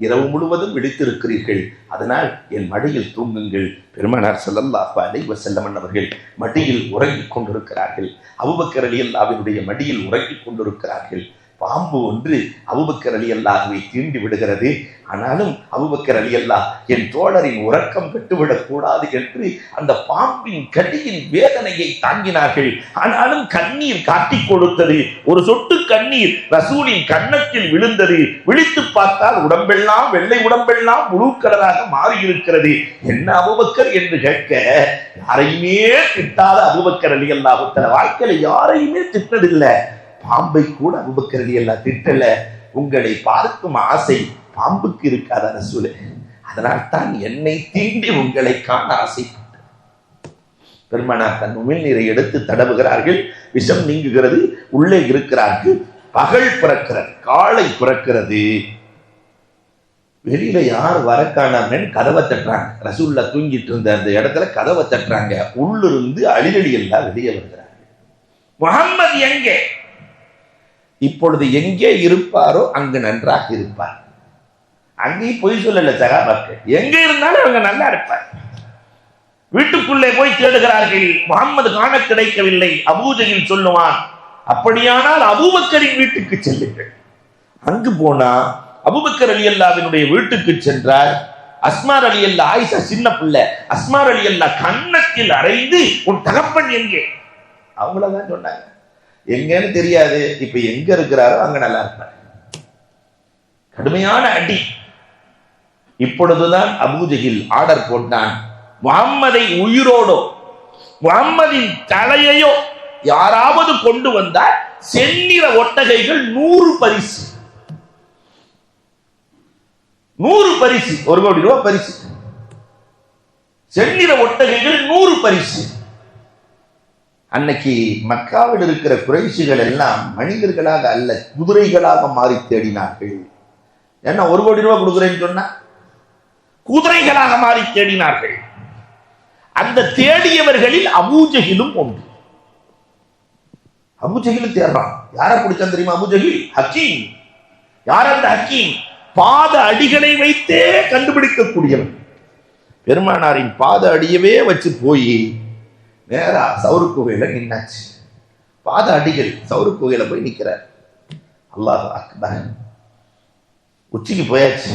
இரவு முழுவதும் விழித்திருக்கிறீர்கள், அதனால் என் மடியில் தூங்குங்கள். பெருமானார் ஸல்லல்லாஹு அலைஹி வஸல்லம் அவர்கள் மடியில் உறங்கிக் கொண்டிருக்கிறார்கள். அபூபக்கர் ரலியல்லாஹுவினுடைய மடியில் உறங்கிக் கொண்டிருக்கிறார்கள். பாம்பு ஒன்று அபூபக்கர் ரலியல்லாஹுவை தீண்டி விடுகிறது. ஆனாலும் அபூபக்கர் ரலியல்லாஹு என் தோழரின் உறக்கம் கெட்டுவிடக் கூடாது என்று அந்த பாம்பின் கடியின் வேதனையை தாங்கினார்கள். ஆனாலும் கண்ணீர் காட்டிக் கொடுத்தது. ஒரு சொட்டு கண்ணீர் ரசூலின் கன்னத்தில் விழுந்தது. விழித்து பார்த்தால் உடம்பெல்லாம், வெள்ளை உடம்பெல்லாம் முழு கடலாக மாறியிருக்கிறது. என்ன அபூபக்கர் என்று கேட்க, யாரையுமே திட்டாத அபூபக்கர் ரலியல்லாஹு தஆலா வாழ்க்கையில யாரையுமே திட்டதில்லை. பாம்பை கூட அபூபக்கர் ரலியல்லாஹு திட்டல. உங்களை பார்க்கும் ஆசை பாம்புக்கு இருக்காத ரசூலே, அதனால் தான் என்னை தீண்டி உங்களை காண ஆசைப்பட்டேன். பெருமானார் தன் உமிழ்நீரை எடுத்து தடவுகிறார்கள். விஷம் நீங்குகிறது. உள்ளே இருக்கிறார்கள். பகல் பிறக்கிறது, காலை பிறக்கிறது. வெளியில யார் வரக்கானன்னு கதவை தட்டுறாங்க. ரசூலுல்லாஹ் தூங்கிட்டு இருந்த அந்த இடத்துல கதவை தட்டுறாங்க. உள்ளிருந்து அலி ரலியல்லாஹு வெளியே வருகிறார்கள். முஹம்மது எங்கே? இப்பொழுது எங்கே இருப்பாரோ அங்கு நன்றாக இருப்பார். அங்கேயும் பொய் சொல்லல சகாபாக்கள், எங்க இருந்தாலும் அவங்க நல்லா இருப்பார். வீட்டுக்குள்ளே போய் தேடுகிறார்கள். முஹம்மது காண கிடைக்கவில்லை. அபூஜஹில் சொல்லுவான், அப்படியானால் அபூபக்கரின் வீட்டுக்கு செல்லுங்கள். அங்கு போனா அபூபக்கர் ரலியல்லாஹுவினுடைய வீட்டுக்கு சென்றார். அஸ்மா ரலியல்லாஹு, ஆயிஷா சின்ன பிள்ளை, அஸ்மா ரலியல்லாஹு கன்னத்தில் அறைந்து, உன் தகப்பன் எங்கே? அவங்களதான் சொன்னாங்க. எங்கன்னு தெரியாது, இப்ப எங்க இருக்கிறாரோ அங்க நல்லா இருப்பார். கடுமையான அடி. இப்பொழுதுதான் அபூஜஹில் ஆர்டர் போட்டான், முஹம்மதை உயிரோடோ முஹம்மதின் தலையையோ யாராவது கொண்டு வந்தால் செந்நிற ஒட்டகைகள் 100 பரிசு. 100 பரிசு, 1 கோடி ரூபாய் பரிசு. செந்நிற ஒட்டகைகள் 100 பரிசு. அன்னைக்கு மக்காவில் இருக்கிற குறைஷிகள் எல்லாம் மனிதர்களாக அல்ல, குதிரைகளாக மாறி தேடினார்கள். ஏன்னா 1 கோடி ரூபாய் கொடுக்குறேன்னு சொன்னா குதிரைகளாக மாறி தேடினார்கள். அந்த தேடியவர்களில் அபூஜஹிலும் ஒன்று. அபூஜஹில் தேடுறான். யாரை பிடிச்சான் தெரியுமா? அபூஜஹில் ஹக்கீம். யார் அந்த ஹக்கீம்? பாத அடிகளை வைத்தே கண்டுபிடிக்கக்கூடியவன். பெருமானாரின் பாத அடியவே வச்சு போய் நேரா சௌரு குகையில நின்னாச்சு. பாத அடிகள் சௌரு குகையில போய் நிக்கிறார். அல்லாஹ் அக்பர். உச்சிக்கு போயாச்சு.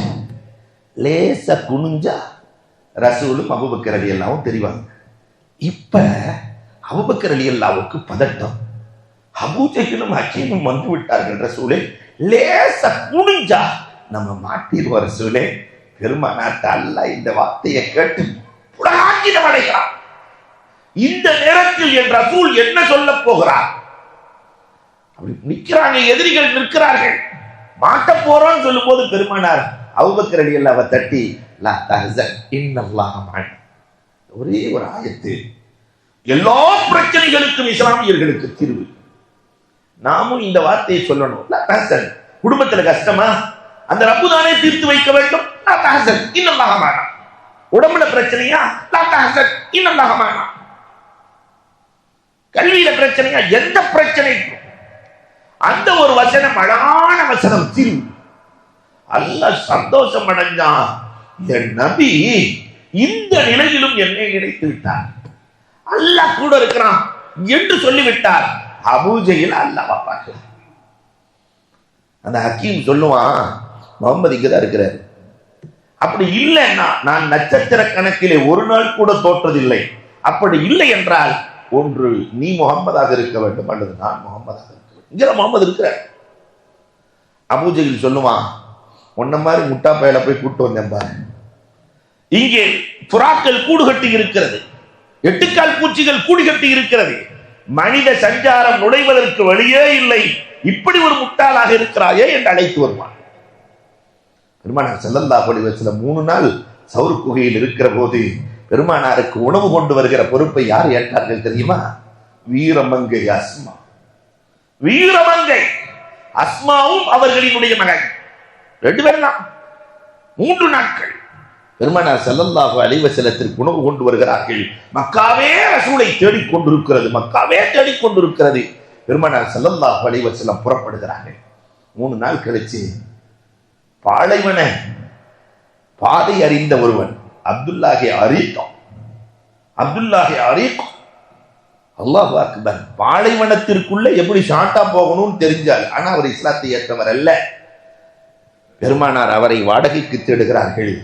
லேச குனிஞ்சா ரசூலும் அபூபக்கர் ரலியல்லாஹு தெரிவாங்க. இப்ப அபூபக்கர் ரலியல்லாஹுக்கு பதட்டம். அபூஜஹிலும் ஹக்கீமும் வந்து விட்டார்கள். ரசூலே லேச குனிஞ்சா நம்ம மாட்டிடுவோம் ரசூலே. பெருமானார் அல்லாஹ் இந்த வார்த்தையை கேட்டு புலகாங்கிதம் அடைகிறார். இந்த நேரத்தில் என் ரசூல் என்ன சொல்ல போகிறார்? அப்படி நிற்கிறாங்க, எதிரிகள் நிற்கிறார்கள். மாட்ட போறோம்னு சொல்லும் போது பெருமானார் அபூபக்கர் ரலியல்லாஹு தட்டி லா தஹ்சன் இன்னல்லாஹ மஅனா, ஒரே ஒரு ஆயத்து, எல்லா பிரச்சனைகளுக்கும் இஸ்லாமியர்களுக்கு தீர்வு. நாமும் இந்த வார்த்தையை சொல்லணும். லா தஹ்சன், குடும்பத்துல கஷ்டமா அந்த ரப்பு தானே தீர்த்து வைக்க வேண்டும். லா தஹ்சன் இன்னல்லாஹ மஅனா. உடம்புல பிரச்சனையா? லா தஹ்சன் இன்னல்லாஹ மஅனா. கல்வியில பிரச்சனையா? எந்த பிரச்சனைக்கும் அந்த ஒரு வசனம், அழகான வசனம், தீர்வு. அல்லாஹ் சந்தோஷம் அடைஞ்சான். என் நபி இந்த நிலையிலும் என்னை நினைத்து விட்டார், அல்லாஹ் கூட இருக்கிறான் என்று சொல்லிவிட்டார். அபூஜஹில் அல்லாஹ் பார்க்கிறார். அந்த ஹக்கீம் சொல்லுவான், முகமது இங்கதான் இருக்கிறார். அப்படி இல்லைன்னா நான் நட்சத்திர கணக்கிலே ஒரு நாள் கூட தோற்றதில்லை. அப்படி இல்லை என்றால் ஒன்று நீ முகம்மதாக இருக்க வேண்டும் அல்லது நான் முகம்மதாக இருக்க வேண்டும். இங்க முகமது இருக்கிறார். அபூஜஹில் சொல்லுவான், உன்ன மாதிரி முட்டா பயல போய் கூட்டு வந்தேன் பாரு. இங்கே புறாக்கள் கூடு கட்டி இருக்கிறது, 8 கால் பூச்சிகள் கூடு கட்டி இருக்கிறது, மனித சஞ்சாரம் நுழைவதற்கு வழியே இல்லை. இப்படி ஒரு முட்டாளாக இருக்கிறாயே என்று அழைத்து வருவான். பெருமானார் ஸல்லல்லாஹு அலைஹி வஸல்லம் 3 நாள் சௌரு குகையில் இருக்கிற போது பெருமானாருக்கு உணவு கொண்டு வருகிற பொறுப்பை யார் ஏற்றார்கள் தெரியுமா? வீரமங்கை அஸ்மா. வீரமங்கை அஸ்மாவும் அவர்களினுடைய மகன் 2 பேரும் தான். 3 நாட்கள் பெருமானார் ஸல்லல்லாஹு அலைஹி வஸல்லத்திற்கு உணவு கொண்டு வருகிறார்கள். மக்காவே ரசூலை தேடிக் கொண்டிருக்கிறது, மக்காவே தேடிக் கொண்டிருக்கிறது. பெருமானார் ஸல்லல்லாஹு அலைஹி வஸல்லம் புறப்படுகிறார்கள். 3 நாள் கழிச்சு பாலைவன பாதை அறிந்த ஒருவன் அப்துல்லாஹி அரீகம், அப்துல்லாஹி அரீகம், அல்லாஹ் அக்பர். பாலைவனத்திற்குள்ள எப்படி ஷார்ட்டா போகணும்னு தெரிஞ்சால், ஆனா அவர் இஸ்லாத்தை ஏற்றவர் அல்ல. பெருமானார் அவரை வாடகைக்கு தேடுகிறார்கள்.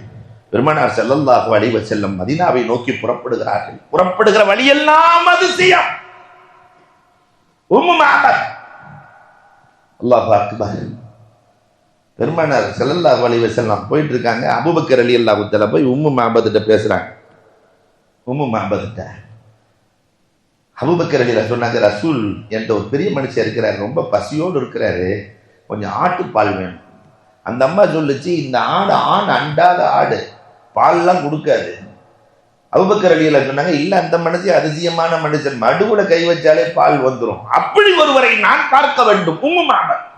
பெருமானார் ஸல்லல்லாஹு அலைஹி வஸல்லம் மதீனாவை நோக்கி புறப்படுகிறார்கள். புறப்படுகிற வழியெல்லாம் அதிசயம். உம்மு மஅபத், அல்லாஹ் அக்பர். பெருமானார் ஸல்லல்லாஹு அலைஹி வஸல்லம் போயிட்டு இருக்காங்க. அபூபக்கர் ரலியல்லாஹு தஆலா போய் உம்மு மஅபத்ட்ட பேசுறாங்க. உம்மு மஅபத்ட்ட அபூபக்கர் ரலியல்லாஹு சொன்னாங்க, ரசூல் என்ற ஒரு பெரிய மனுஷன் இருக்கிறார், ரொம்ப பசியோடு இருக்கிறாரு, கொஞ்சம் ஆட்டுப்பால் வேணும். அந்த அம்மா சொல்லுச்சு, இந்த ஆடு ஆண் அண்டாத ஆடு, பால்லாம் கொடுக்காது. அபூபக்கர் ரலியல்லாஹு சொன்னாங்க, இல்ல அந்த மனுஷன் அதிசயமான மனுஷன், மடுவுல கை வச்சாலே பால் வந்துடும், அப்படி ஒருவரை நான் பார்க்க வேண்டும். உம்மு மஅபத்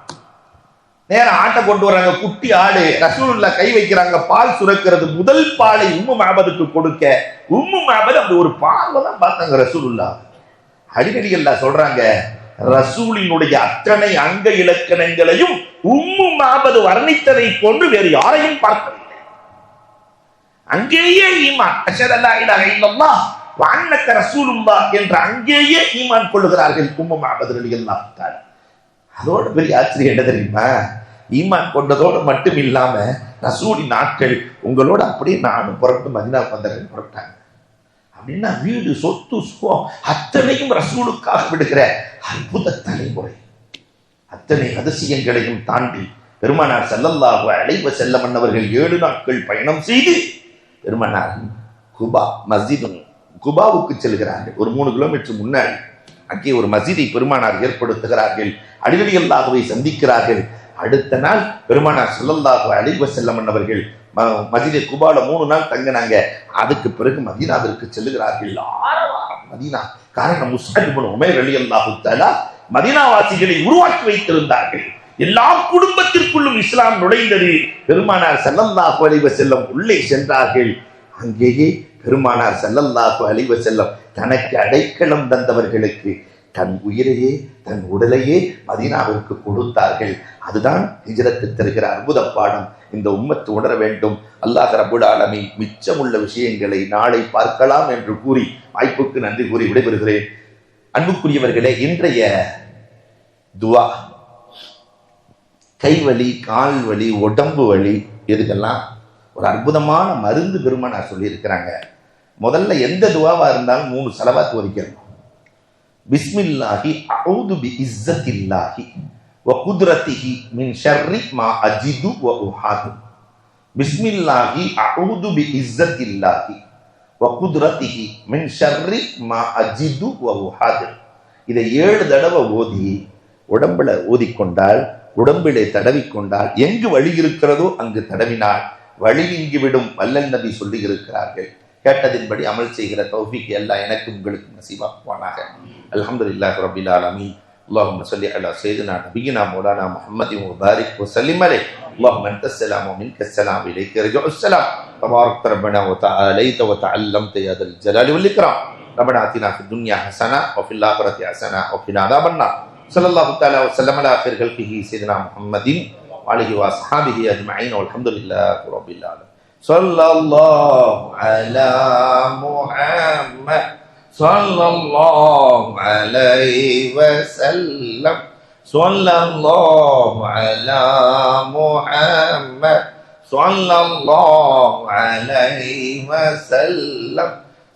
நேரம் ஆட்டை கொண்டு வராங்க, குட்டி ஆடு, ரசூலுல்லாஹ் கை வைக்கிறாங்க, பால் சுரக்கிறது. முதல் பாலை உம்மு மஅபதுக்கு கொடுக்க உம்மு மஅபத் அப்படி ஒரு பார்வை தான் பார்த்தாங்க ரசூலுல்லாஹ். அடிக்கடி எல்லாம் சொல்றாங்க, ரசூலினுடைய அத்தனை அங்க இலக்கணங்களையும் உம்மு மஅபத் வர்ணித்ததை போன்று வேறு யாரையும் பார்க்கவில்லை. அங்கேயே ஈமான், அஷ்ஹது அல்லா இலாஹ இல்லல்லாஹ் வ அன்னக ரசூலுல்லாஹ் என்ற அங்கேயே ஈமான் கொள்ளுகிறார்கள் உம்மு மஅபத் ரலியல்லாஹு தஆலா. அதோட பெரிய ஆச்சரியம் என்ன தெரியுமா? ஈமான் கொண்டதோடு மட்டும் இல்லாம ரசூலின் நாட்கள் உங்களோட அப்படியே நானும் புறப்பட்டு மதீனாவுக்கு வந்தேன் புறப்பட்டாங்க. அப்படின்னா வீடு சொத்து சுகம் அத்தனையும் ரசூலுக்காக விடுகிற அற்புத தலைமுறை. அத்தனை அதிசயங்களையும் தாண்டி பெருமானார் ஸல்லல்லாஹு அலைஹி வஸல்லம் அவர்கள் 7 நாட்கள் பயணம் செய்து பெருமானார் குபா மஸ்ஜித் குபாவுக்கு செல்கிறார்கள். ஒரு 3 கிலோமீட்டர் முன்னாடி அங்கே ஒரு மஸ்ஜிதை பெருமானார் ஏற்படுத்துகிறார்கள். அலி ரலியல்லாஹுவை சந்திக்கிறார்கள். அடுத்த நாள் பெருமானார் ஸல்லல்லாஹு அலைஹி வஸல்லம் அவர்கள் மஸ்ஜிதே குபால 3 நாள் தங்கினாங்க. அதுக்கு பிறகு மதீனாவிற்கு செல்லுகிறார்கள். மதீனா காரணம் முஸ்அப் இப்னு உமைர் ரலியல்லாஹு தஆலா மதீனாவாசிகளை உருவாக்கி வைத்திருந்தார்கள். எல்லா குடும்பத்திற்குள்ளும் இஸ்லாம் நுழைந்தது. பெருமானார் ஸல்லல்லாஹு அலைஹி வஸல்லம் உள்ளே சென்றார்கள். அங்கேயே பெருமானார் ஸல்லல்லாஹு அலைஹி வஸல்லம் தனக்கு அடைக்கலம் தந்தவர்களுக்கு தன் உயிரையே தன் உடலையே மதீனாவிற்கு கொடுத்தார்கள். அதுதான் ஹிஜ்ரத்து தருகிற அற்புத பாடம். இந்த உம்மத்து உணர வேண்டும். அல்லாஹ் ரப்பல் ஆலமீன் மிச்சமுள்ள விஷயங்களை நாளை பார்க்கலாம் என்று கூறி வாய்ப்புக்கு நன்றி கூறி விடைபெறுகிறேன். அன்புக்குரியவர்களே, இன்றைய துவா கைவலி, கால் வலி, உடம்பு வலி, இதுக்கெல்லாம் ஒரு அற்புதமான மருந்து பெருமானார் சொல்லி இருக்கிறாங்க. முதல்ல எந்த துவாவா இருந்தாலும் 3 ஸலவாத் ஓதிக்கணும். பிஸ்மில்லாஹி அஊது பி இஸ்ஸத்தில்லாஹி வ குத்ரத்திஹி மின் ஷர்ரி மா அஜிது வ உஹாது. பிஸ்மில்லாஹி அஊது பி இஸ்ஸத்தில்லாஹி வ குத்ரத்திஹி மின் ஷர்ரி மா அஜிது வ உஹாது. இதை 7 தடவை ஓதி உடம்புல ஓதிக்கொண்டால், உடம்பிலே தடவிக்கொண்டால், எங்கு வலி இருக்கிறதோ அங்கு தடவினால் வலி நீங்கிவிடும். வல்லல் நபி சொல்லி இருக்கிறார்கள். கேட்டதின்படி அமல் செய்கிற தௌஃபீக் அல்லாஹ் எனக்கு உங்களுக்கு நசீபாக்குவானாக. அல்ஹம்துலில்லாஹி ரப்பில் ஆலமீன். اللهم صل على سيدنا نبينا مولانا محمد وبارك وسلم عليه. اللهم انت السلام ومنك السلام اليك يرجع السلام. تبارك ربنا وتعاليت وتعلمت يا ذا الجلال والاكرام. ربنا آتنا في الدنيا حسنه وفي الاخره حسنه وقنا عذاب النار. صلى الله تعالى وسلم على خير خلقه سيدنا محمد وعليه واصحابه اجمعين والحمد لله رب العالمين. صلى الله على محمد صلى الله عليه وسلم. صلى الله على محمد صلى الله عليه وسلم.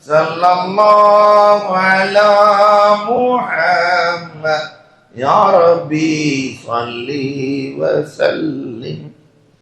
صلى الله على محمد يا ربي صل وسلم.